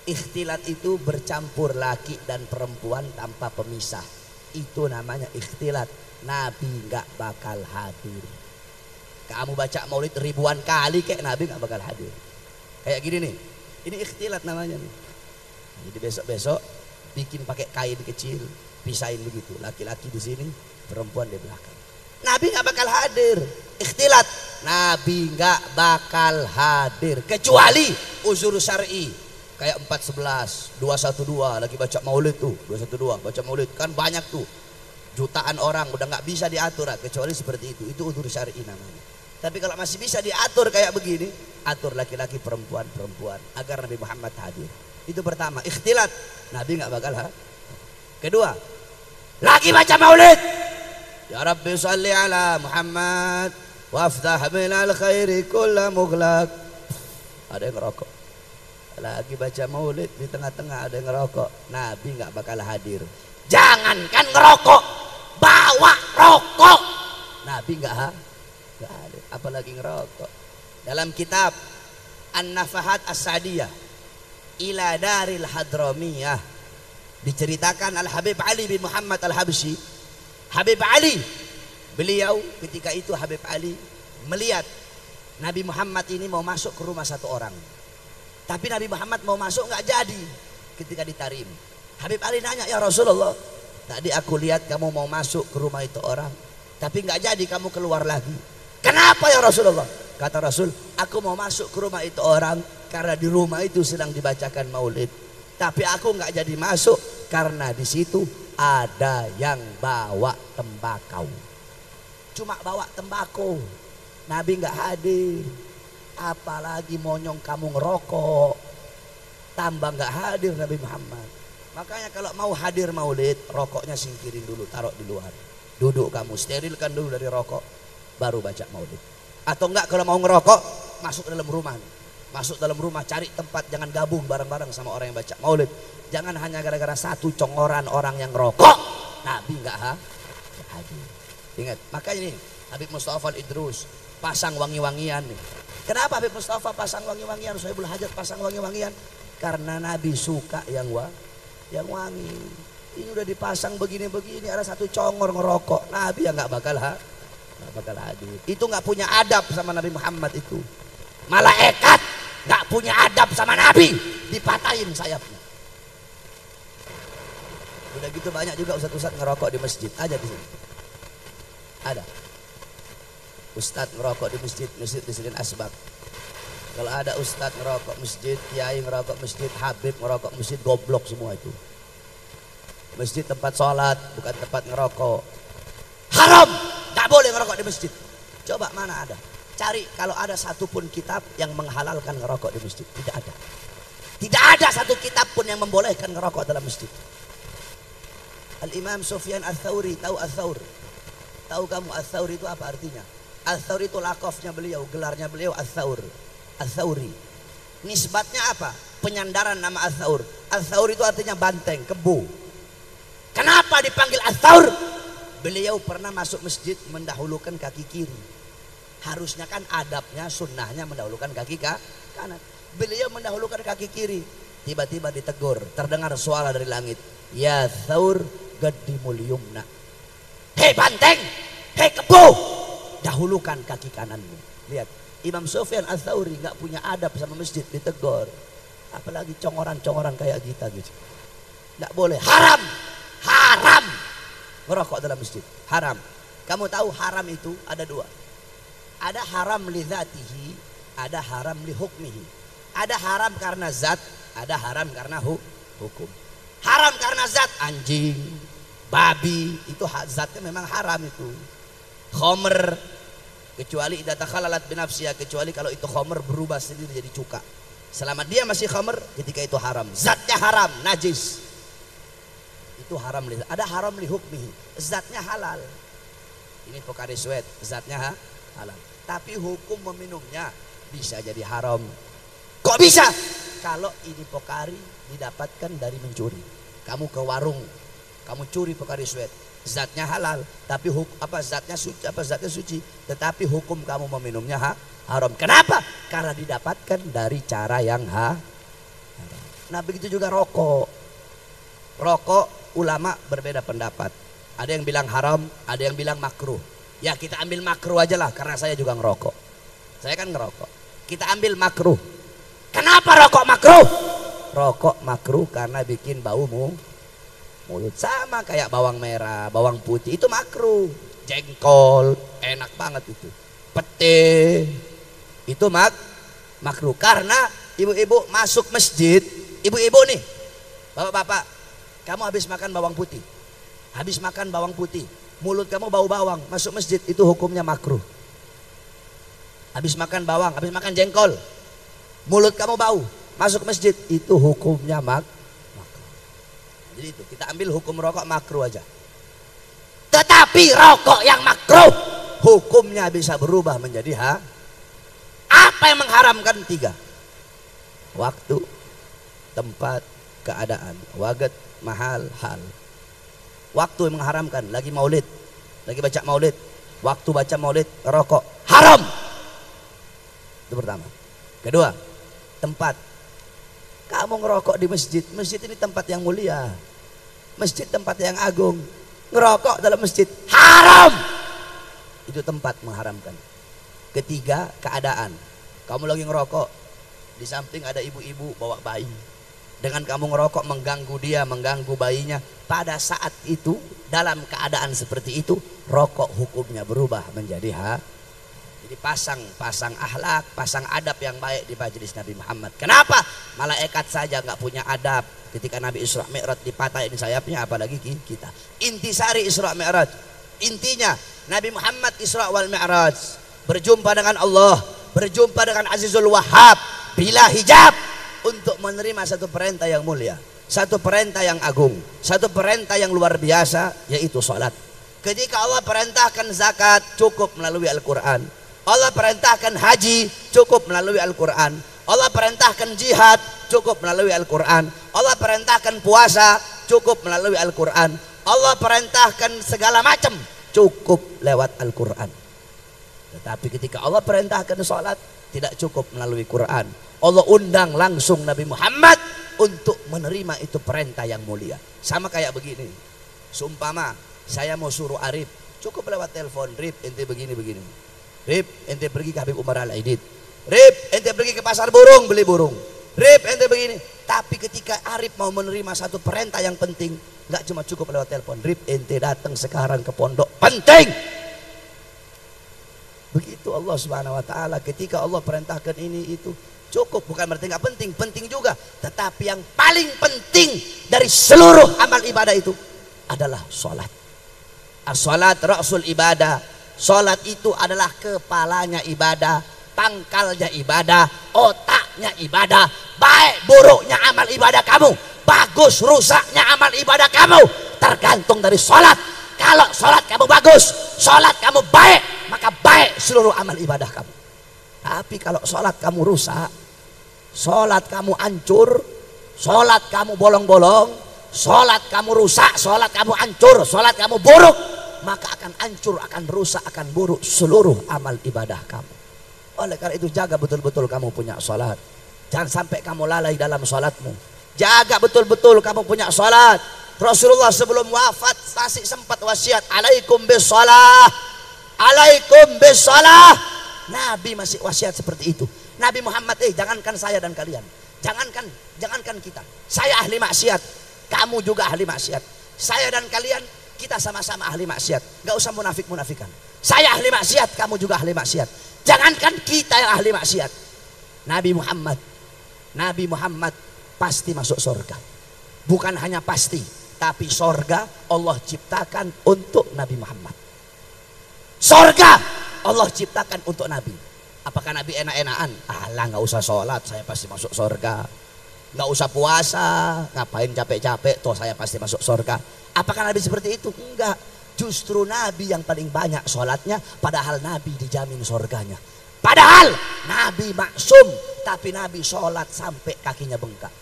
Ikhtilat itu bercampur laki dan perempuan tanpa pemisah. Itu namanya ikhtilat. Nabi nggak bakal hadir. Kamu baca maulid ribuan kali kayak Nabi nggak bakal hadir. Kayak gini nih. Ini ikhtilat namanya nih. Jadi besok-besok bikin pakai kain kecil, pisahin begitu. Laki-laki di sini, perempuan di belakang. Nabi nggak bakal hadir. Ikhtilat. Nabi nggak bakal hadir kecuali uzur syar'i. Kayak 411, 212 lagi baca maulid tuh, 212 baca maulid kan banyak tuh. Jutaan orang udah nggak bisa diatur kecuali seperti itu. Itu uzur syar'i namanya. Tapi kalau masih bisa diatur kayak begini, atur laki-laki perempuan agar Nabi Muhammad hadir. Itu pertama, ikhtilat. Nabi nggak bakal hadir. Kedua, lagi baca maulid. Ya Rabbi salli ala Muhammad waftah minal khairi kulla mughlaq. Ada yang ngerokok. Lagi baca maulid di tengah-tengah ada yang ngerokok. Nabi nggak bakal hadir. Jangankan ngerokok, bawa rokok, Nabi nggak hadir. Apalagi ngerokok. Dalam kitab An-Nafahat As-Sadiyah ila Daril Hadramiyah diceritakan Al-Habib Ali bin Muhammad Al-Habsyi. Habib Ali, beliau ketika itu Habib Ali melihat Nabi Muhammad ini mau masuk ke rumah satu orang. Tapi Nabi Muhammad mau masuk nggak jadi ketika ditarim. Habib Ali nanya, ya Rasulullah, tadi aku lihat kamu mau masuk ke rumah itu orang, tapi nggak jadi, kamu keluar lagi. Kenapa ya Rasulullah? Kata Rasul, aku mau masuk ke rumah itu orang karena di rumah itu sedang dibacakan maulid. Tapi aku nggak jadi masuk karena di situ ada yang bawa tembakau. Cuma bawa tembakau, Nabi nggak hadir. Apalagi monyong kamu ngerokok, tambah nggak hadir Nabi Muhammad. Makanya kalau mau hadir maulid, rokoknya singkirin dulu, taruh di luar. Duduk kamu, sterilkan dulu dari rokok, baru baca maulid. Atau enggak kalau mau ngerokok, masuk ke dalam rumah. Masuk dalam rumah, cari tempat, jangan gabung bareng-bareng sama orang yang baca maulid. Jangan hanya gara-gara satu congoran orang yang ngerokok, Nabi enggak hadir. Ingat, makanya nih Habib Mustafa Idrus pasang wangi-wangian nih. Kenapa Habib Mustafa pasang wangi-wangian? Sohibul Hajat pasang wangi-wangian karena Nabi suka yang wangi. Ini udah dipasang begini-begini, ada satu congor ngerokok, Nabi ya nggak bakal hadir. Itu nggak punya adab sama Nabi Muhammad itu. Malaikat nggak punya adab sama Nabi, dipatahin sayapnya. Udah gitu banyak juga ustadz-ustadz ngerokok di masjid, aja di sini. Ada ustadz ngerokok di masjid di sini Asbak. Kalau ada ustadz ngerokok masjid, kiai ngerokok masjid, habib ngerokok masjid, goblok semua itu. Masjid tempat sholat, bukan tempat ngerokok. Haram, nggak boleh ngerokok di masjid. Coba mana ada? Cari kalau ada satupun kitab yang menghalalkan ngerokok di masjid. Tidak ada. Tidak ada satu kitab pun yang membolehkan ngerokok dalam masjid. Al-Imam Sufyan Ats-Tsauri, tahu Ats-Tsaur? Tahu kamu Ats-Tsaur itu apa artinya? Ats-Tsaur itu lakofnya beliau, gelarnya beliau Ats-Tsaur. Ats-Tsauri. Nisbatnya apa? Penyandaran nama Ats-Tsaur. Ats-Tsaur itu artinya banteng, kebo. Kenapa dipanggil Ats-Tsaur? Beliau pernah masuk masjid mendahulukan kaki kiri. Harusnya kan adabnya, sunnahnya mendahulukan kaki kanan. Beliau mendahulukan kaki kiri. Tiba-tiba ditegur, terdengar suara dari langit. Ya Tsaur qaddimul yumna. Hei banteng, hei kebo, dahulukan kaki kananmu. Lihat, Imam Sufyan Ats-Tsauri nggak punya adab sama masjid, ditegur. Apalagi congoran-congoran kayak kita gitu. Nggak boleh, haram merokok dalam masjid, haram. Kamu tahu haram itu ada dua. Ada haram li dzatihi, ada haram li hukmihi. Ada haram karena zat, ada haram karena hukum. Haram karena zat, anjing, babi, itu zatnya memang haram itu. Khomer, kecuali idza takhalalat binafsiha, kecuali kalau itu khomer berubah sendiri jadi cuka. Selama dia masih khomer, ketika itu haram. Zatnya haram, najis. Itu haram. Ada haram li hukmihi, zatnya halal. Ini Pocari Sweat, zatnya halal. Tapi hukum meminumnya bisa jadi haram. Kok bisa? Kalau ini Pocari didapatkan dari mencuri. Kamu ke warung, kamu curi Pocari Sweat, zatnya halal, tapi zatnya suci, tetapi hukum kamu meminumnya haram. Kenapa? Karena didapatkan dari cara yang haram. Nah begitu juga rokok. Rokok ulama berbeda pendapat. Ada yang bilang haram, ada yang bilang makruh. Ya kita ambil makruh aja lah, karena saya juga ngerokok. Saya kan ngerokok. Kita ambil makruh. Kenapa rokok makruh? Rokok makruh karena bikin bau mulut. Sama kayak bawang merah, bawang putih, itu makruh. Jengkol, enak banget itu. Pete, itu makruh. Karena ibu-ibu masuk masjid, ibu-ibu nih, bapak-bapak, kamu habis makan bawang putih. Habis makan bawang putih, mulut kamu bau bawang, masuk masjid, itu hukumnya makruh. Habis makan bawang, habis makan jengkol, mulut kamu bau, masuk masjid, itu hukumnya makruh. Jadi itu, kita ambil hukum rokok makruh aja. Tetapi rokok yang makruh, hukumnya bisa berubah menjadi apa yang mengharamkan? 3. Waktu, tempat, keadaan. Waget, mahal, hal. Waktu yang mengharamkan, lagi maulid, lagi baca maulid, waktu baca maulid, rokok, haram. Itu pertama. Kedua, tempat. Kamu ngerokok di masjid, masjid ini tempat yang mulia, masjid tempat yang agung. Ngerokok dalam masjid, haram. Itu tempat mengharamkan. Ketiga, keadaan. Kamu lagi ngerokok, di samping ada ibu-ibu bawa bayi. Dengan kamu ngerokok mengganggu dia, mengganggu bayinya. Pada saat itu, dalam keadaan seperti itu, rokok hukumnya berubah menjadi Jadi pasang akhlak, pasang adab yang baik di majelis Nabi Muhammad. Kenapa? Malaikat saja nggak punya adab. Ketika Nabi Isra Mi'raj dipatahin sayapnya, apalagi kita. Intisari Isra Mi'raj. Intinya Nabi Muhammad Isra wal Mi'raj, berjumpa dengan Allah, berjumpa dengan Azizul Wahhab bila hijab, untuk menerima satu perintah yang mulia. satu perintah yang agung, satu perintah yang luar biasa, yaitu sholat. Ketika Allah perintahkan zakat, cukup melalui Al-Quran. Allah perintahkan haji, cukup melalui Al-Quran. Allah perintahkan jihad, cukup melalui Al-Quran. Allah perintahkan puasa, cukup melalui Al-Quran. Allah perintahkan segala macam, cukup lewat Al-Quran. Tetapi ketika Allah perintahkan sholat, tidak cukup melalui Quran. Allah undang langsung Nabi Muhammad untuk menerima itu perintah yang mulia. Sama kayak begini, seumpama saya mau suruh Arif, cukup lewat telepon, Rip ente begini-begini, Rip ente pergi ke Habib Umar Al-Aidid, Rip ente pergi ke pasar burung beli burung, Rip ente begini. Tapi ketika Arif mau menerima satu perintah yang penting, nggak cuma cukup lewat telepon, Rip ente datang sekarang ke pondok, penting. Begitu Allah Subhanahu wa taala, ketika Allah perintahkan ini itu cukup, bukan berarti nggak penting, penting juga. Tetapi yang paling penting dari seluruh amal ibadah itu adalah sholat. As-sholat ra'sul ibadah. Sholat itu adalah kepalanya ibadah, pangkalnya ibadah, otaknya ibadah. Baik buruknya amal ibadah kamu, bagus rusaknya amal ibadah kamu, tergantung dari sholat. Kalau sholat kamu bagus, sholat kamu baik, maka baik seluruh amal ibadah kamu. Tapi kalau sholat kamu rusak, sholat kamu hancur, sholat kamu bolong-bolong, sholat kamu rusak, sholat kamu hancur, sholat kamu buruk, maka akan hancur, akan rusak, akan buruk seluruh amal ibadah kamu. Oleh karena itu jaga betul-betul kamu punya sholat. Jangan sampai kamu lalai dalam sholatmu. Jaga betul-betul kamu punya sholat. Rasulullah sebelum wafat masih sempat wasiat, alaikum bisalah, alaikum bisalah. Nabi masih wasiat seperti itu. Nabi Muhammad, jangankan saya dan kalian, jangankan kita, saya ahli maksiat, kamu juga ahli maksiat. Saya dan kalian, kita sama-sama ahli maksiat. Gak usah munafik-munafikan. Saya ahli maksiat, kamu juga ahli maksiat. Jangankan kita yang ahli maksiat, Nabi Muhammad pasti masuk surga. Bukan hanya pasti, tapi surga Allah ciptakan untuk Nabi Muhammad. Surga Allah ciptakan untuk Nabi. Apakah Nabi enak-enakan? Alah, nggak usah sholat, saya pasti masuk surga. Nggak usah puasa, ngapain capek-capek, toh saya pasti masuk surga. Apakah Nabi seperti itu? Enggak. Justru Nabi yang paling banyak sholatnya, padahal Nabi dijamin surganya. Padahal Nabi maksum, tapi Nabi sholat sampai kakinya bengkak.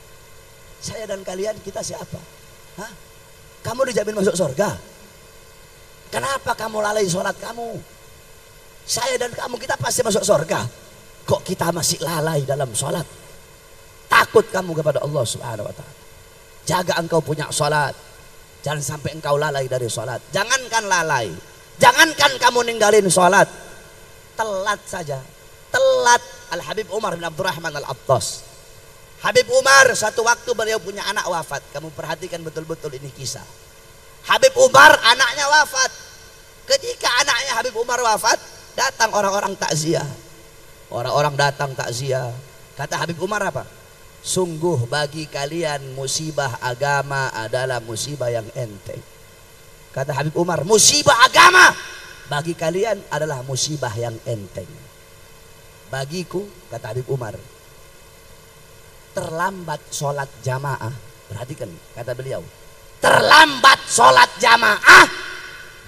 Saya dan kalian, kita siapa? Hah? Kamu dijamin masuk surga? Kenapa kamu lalai sholat kamu? Saya dan kamu, kita pasti masuk surga. Kok kita masih lalai dalam sholat? Takut kamu kepada Allah Subhanahu wa ta'ala. Jaga engkau punya sholat. Jangan sampai engkau lalai dari sholat. Jangankan lalai, jangankan kamu ninggalin sholat, telat saja. Telat. Al-Habib Umar bin Abdurrahman Al-Attas, Habib Umar satu waktu beliau punya anak wafat. Kamu perhatikan betul-betul ini kisah. Habib Umar anaknya wafat. Ketika anaknya Habib Umar wafat, datang orang-orang takziah. Orang-orang datang takziah. Kata Habib Umar apa? Sungguh bagi kalian musibah agama adalah musibah yang enteng. Kata Habib Umar, musibah agama bagi kalian adalah musibah yang enteng. Bagiku, kata Habib Umar, terlambat sholat jamaah. Perhatikan kata beliau, terlambat sholat jamaah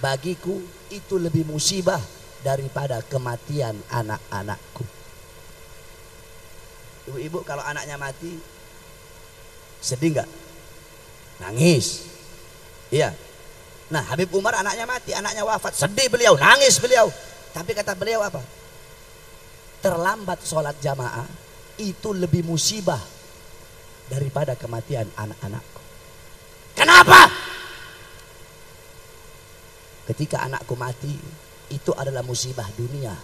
bagiku itu lebih musibah daripada kematian anak-anakku. Ibu-ibu kalau anaknya mati sedih nggak? Nangis. Iya. Nah, Habib Umar anaknya mati, anaknya wafat, sedih beliau, nangis beliau. Tapi kata beliau apa? Terlambat sholat jamaah itu lebih musibah daripada kematian anak-anakku. Kenapa? Ketika anakku mati, itu adalah musibah dunia.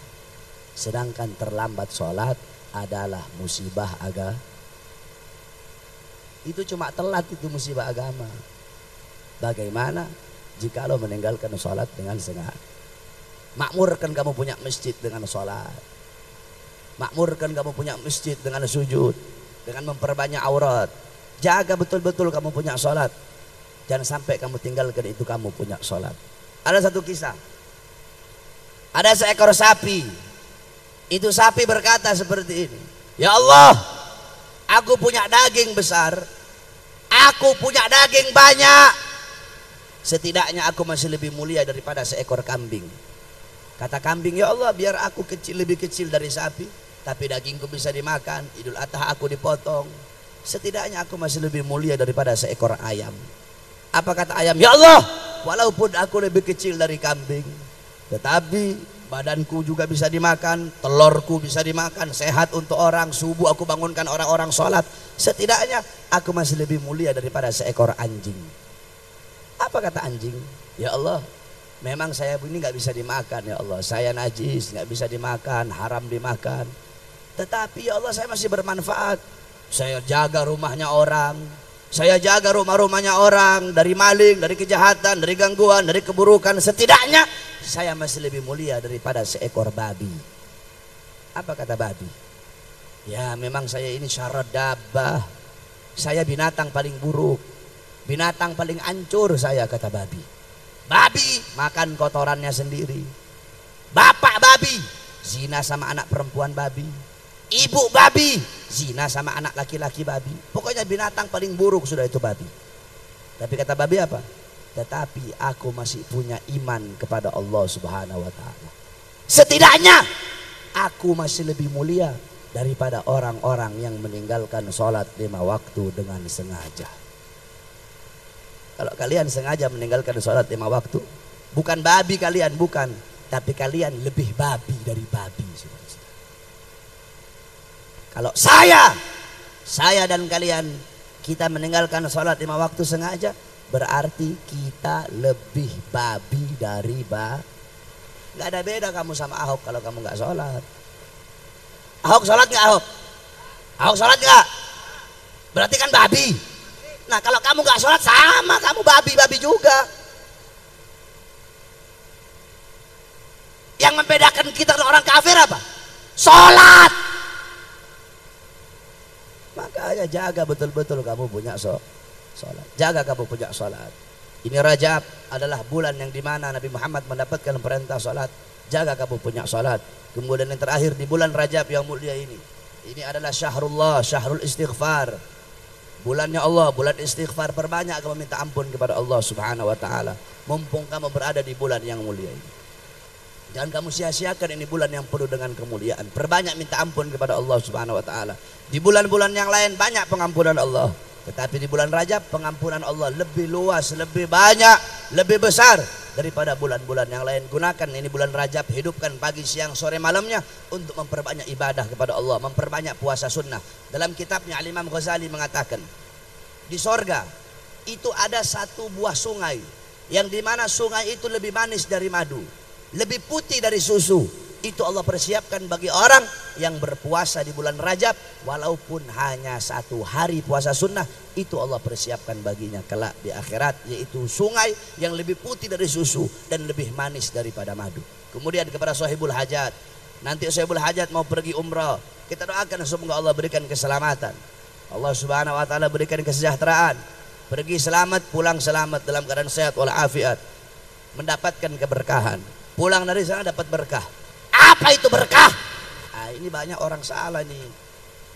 Sedangkan terlambat sholat adalah musibah agama. Itu cuma telat, itu musibah agama. Bagaimana jika lo meninggalkan sholat dengan sengaja? Makmurkan kamu punya masjid dengan sholat. Makmurkan kamu punya masjid dengan sujud, dengan memperbanyak aurat. Jaga betul-betul kamu punya sholat. Jangan sampai kamu tinggalkan itu kamu punya sholat. Ada satu kisah. Ada seekor sapi. Itu sapi berkata seperti ini, ya Allah, aku punya daging besar, Aku punya daging banyak, setidaknya aku masih lebih mulia daripada seekor kambing. Kata kambing, ya Allah, biar aku lebih kecil dari sapi, tapi dagingku bisa dimakan. Idul Adha aku dipotong, setidaknya aku masih lebih mulia daripada seekor ayam. Apa kata ayam? Ya Allah, walaupun aku lebih kecil dari kambing, tetapi badanku juga bisa dimakan, telurku bisa dimakan, sehat untuk orang. Subuh aku bangunkan orang-orang sholat, setidaknya aku masih lebih mulia daripada seekor anjing. Apa kata anjing? Ya Allah, memang saya ini nggak bisa dimakan, ya Allah, saya najis, nggak bisa dimakan, haram dimakan. Tetapi ya Allah, saya masih bermanfaat. Saya jaga rumahnya orang, saya jaga rumah-rumahnya orang dari maling, dari kejahatan, dari gangguan, dari keburukan. Setidaknya saya masih lebih mulia daripada seekor babi. Apa kata babi? Ya memang saya ini syarat dabah, saya binatang paling buruk, binatang paling hancur saya, kata babi. Babi makan kotorannya sendiri. Bapak babi zina sama anak perempuan babi. Ibu babi zina sama anak laki-laki babi. Pokoknya binatang paling buruk sudah itu babi. Tapi kata babi apa? Tetapi aku masih punya iman kepada Allah Subhanahu wa ta'ala. Setidaknya aku masih lebih mulia daripada orang-orang yang meninggalkan sholat 5 waktu dengan sengaja. Kalau kalian sengaja meninggalkan sholat 5 waktu, bukan babi kalian, bukan, tapi kalian lebih babi dari babi. Kalau saya dan kalian, kita meninggalkan sholat 5 waktu sengaja, berarti kita lebih babi dari Nggak ada beda kamu sama Ahok kalau kamu nggak sholat. Ahok sholat nggak Ahok? Ahok sholat nggak? Berarti kan babi. Nah kalau kamu nggak sholat, sama kamu babi juga. Yang membedakan kita dengan orang kafir apa? Sholat. Makanya jaga betul-betul kamu punya sholat. Jaga kamu punya sholat. Ini Rajab adalah bulan yang dimana Nabi Muhammad mendapatkan perintah sholat. Jaga kamu punya sholat. Kemudian yang terakhir di bulan Rajab yang mulia ini adalah syahrullah, syahrul istighfar. Bulannya Allah, bulan istighfar. Perbanyak kamu minta ampun kepada Allah Subhanahu wa ta'ala, mumpung kamu berada di bulan yang mulia ini. Jangan kamu sia-siakan ini bulan yang penuh dengan kemuliaan. Perbanyak minta ampun kepada Allah Subhanahu wa ta'ala. Di bulan-bulan yang lain banyak pengampunan Allah, tetapi di bulan Rajab pengampunan Allah lebih luas, lebih banyak, lebih besar daripada bulan-bulan yang lain. Gunakan ini bulan Rajab, hidupkan pagi, siang, sore, malamnya untuk memperbanyak ibadah kepada Allah, memperbanyak puasa sunnah. Dalam kitabnya Imam Ghazali mengatakan, di sorga itu ada satu buah sungai, yang dimana sungai itu lebih manis dari madu, lebih putih dari susu. Itu Allah persiapkan bagi orang yang berpuasa di bulan Rajab, walaupun hanya 1 hari puasa sunnah. Itu Allah persiapkan baginya kelak di akhirat, yaitu sungai yang lebih putih dari susu dan lebih manis daripada madu. Kemudian kepada sahibul hajat, nanti sahibul hajat mau pergi umrah, kita doakan semoga Allah berikan keselamatan, Allah Subhanahu wa ta'ala berikan kesejahteraan, pergi selamat, pulang selamat dalam keadaan sehat walafiat, mendapatkan keberkahan. Pulang dari sana dapat berkah. Apa itu berkah? Nah, ini banyak orang salah nih.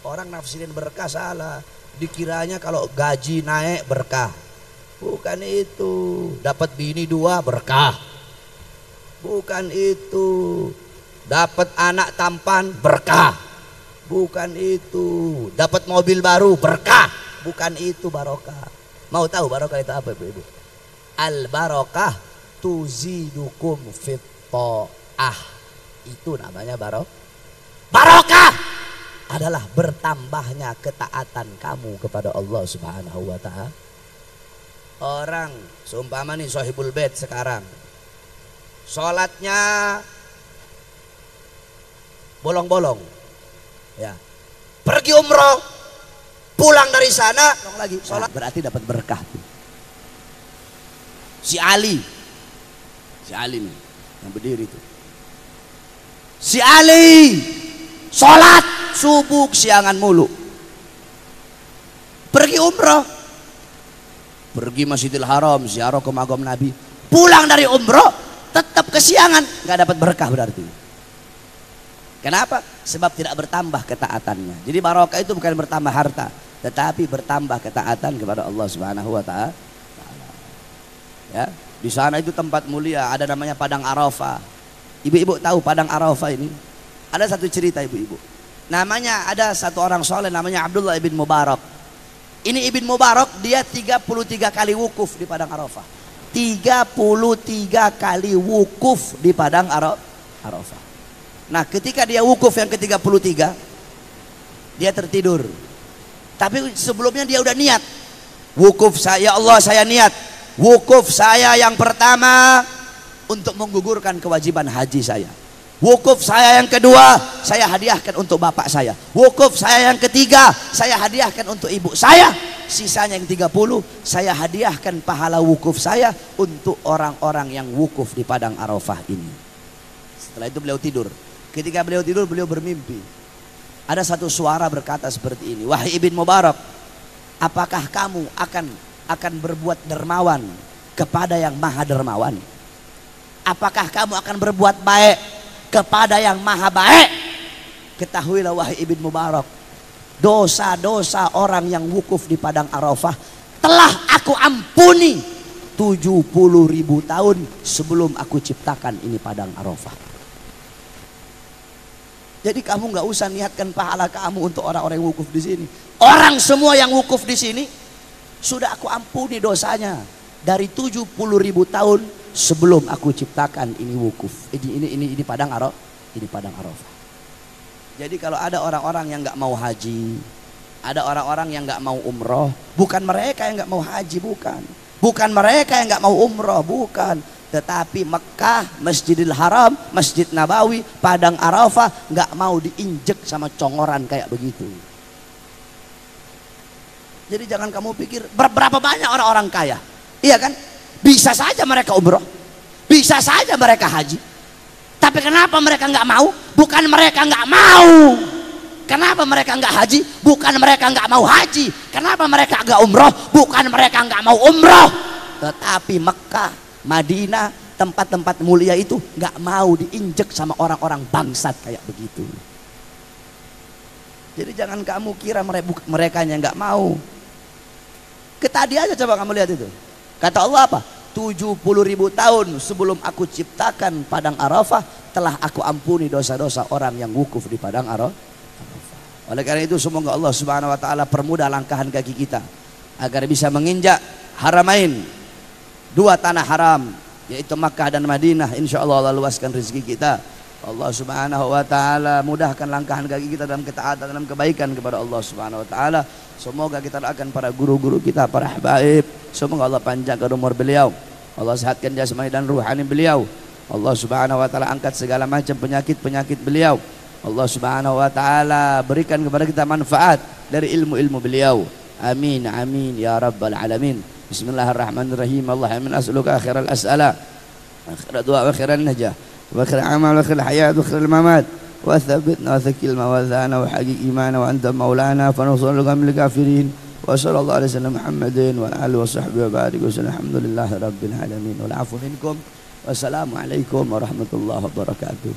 Orang nafsirin berkah salah. Dikiranya kalau gaji naik berkah. Bukan itu. Dapat bini 2 berkah. Bukan itu. Dapat anak tampan berkah. Bukan itu. Dapat mobil baru berkah. Bukan itu barokah. Mau tahu barokah itu apa, Ibu-ibu? Al barokah tuzidukum fit ta'ah. Itu namanya barokah adalah bertambahnya ketaatan kamu kepada Allah Subhanahu wa ta'ala. Orang seumpama nih sahibul bait sekarang, sholatnya bolong-bolong, ya, pergi umroh, pulang dari sana lagi sholat, berarti dapat berkah. Si Ali nih yang berdiri itu, si Ali sholat subuh siangan mulu, pergi umroh, pergi Masjidil Haram, ziarah ke makam Nabi, pulang dari umroh tetap kesiangan, nggak dapat berkah berarti. Kenapa? Sebab tidak bertambah ketaatannya. Jadi barokah itu bukan bertambah harta, tetapi bertambah ketaatan kepada Allah Subhanahu wa taala. Ya, di sana itu tempat mulia, ada namanya Padang Arafah. Ibu-ibu tahu Padang Arafah ini? Ada satu cerita ibu-ibu. Namanya ada satu orang soleh namanya Abdullah ibn Mubarak. Ini ibn Mubarak dia 33 kali wukuf di Padang Arafah. 33 kali wukuf di Padang Arafah. Nah, ketika dia wukuf yang ke-33, dia tertidur. Tapi sebelumnya dia udah niat. Wukuf saya, ya Allah saya niat. Wukuf saya yang pertama untuk menggugurkan kewajiban haji saya. Wukuf saya yang kedua, saya hadiahkan untuk bapak saya. Wukuf saya yang ketiga, saya hadiahkan untuk ibu saya. Sisanya yang 30, saya hadiahkan pahala wukuf saya untuk orang-orang yang wukuf di Padang Arafah ini. Setelah itu beliau tidur. Ketika beliau tidur, beliau bermimpi. Ada satu suara berkata seperti ini, wahai Ibn Mubarak, apakah kamu akan berbuat dermawan kepada yang maha dermawan? Apakah kamu akan berbuat baik kepada yang maha baik? Ketahuilah wahai Ibn Mubarak, dosa-dosa orang yang wukuf di Padang Arafah telah aku ampuni 70.000 tahun sebelum aku ciptakan ini Padang Arafah. Jadi kamu nggak usah niatkan pahala kamu untuk orang-orang yang wukuf di sini. Orang semua yang wukuf di sini sudah aku ampuni dosanya dari 70.000 tahun sebelum aku ciptakan ini wukuf. Ini Padang Arafah. Ini Padang Arafah. Jadi kalau ada orang-orang yang nggak mau haji, ada orang-orang yang nggak mau umroh, bukan mereka yang nggak mau haji, bukan mereka yang nggak mau umroh, bukan. Tetapi Mekah, Masjidil Haram, Masjid Nabawi, Padang Arafah nggak mau diinjek sama congoran kayak begitu. Jadi jangan kamu pikir berapa banyak orang-orang kaya, iya kan? Bisa saja mereka umroh, bisa saja mereka haji. Tapi kenapa mereka nggak mau? Bukan mereka nggak mau. Kenapa mereka nggak haji? Bukan mereka nggak mau haji. Kenapa mereka nggak umroh? Bukan mereka nggak mau umroh. Tetapi Mekah, Madinah, tempat-tempat mulia itu nggak mau diinjek sama orang-orang bangsat kayak begitu. Jadi jangan kamu kira mereka yang nggak mau. Tadi aja coba kamu lihat itu. Kata Allah apa? 70.000 tahun sebelum aku ciptakan Padang Arafah telah aku ampuni dosa-dosa orang yang wukuf di Padang Arafah. Oleh karena itu semoga Allah Subhanahu wa taala permudah langkahan kaki kita agar bisa menginjak haramain, dua tanah haram yaitu Makkah dan Madinah. Insyaallah Allah luaskan rezeki kita. Allah Subhanahu wa taala mudahkan langkahan kaki kita dalam ketaatan, dalam kebaikan kepada Allah Subhanahu wa taala. Semoga kita doakan para guru-guru kita, para habaib. Semoga Allah panjangkan umur beliau, Allah sehatkan jasmani dan ruhani beliau. Allah Subhanahu wa taala angkat segala macam penyakit-penyakit beliau. Allah Subhanahu wa taala berikan kepada kita manfaat dari ilmu-ilmu beliau. Amin amin ya rabbal alamin. Bismillahirrahmanirrahim. Allahumma as'aluka khairal as'ala, khairal du'a wa khairal najah, wa khairal amal wa khairal hayat wa khairal mamat. وثبتنا وثقل موازانا وحقق إيمانا وأنت مولانا فنصر لكم الكافرين وصلى الله على سيدنا محمد وآله وصحبه وبارك وسلم. الحمد لله رب العالمين والعفو منكم والسلام عليكم ورحمة الله وبركاته.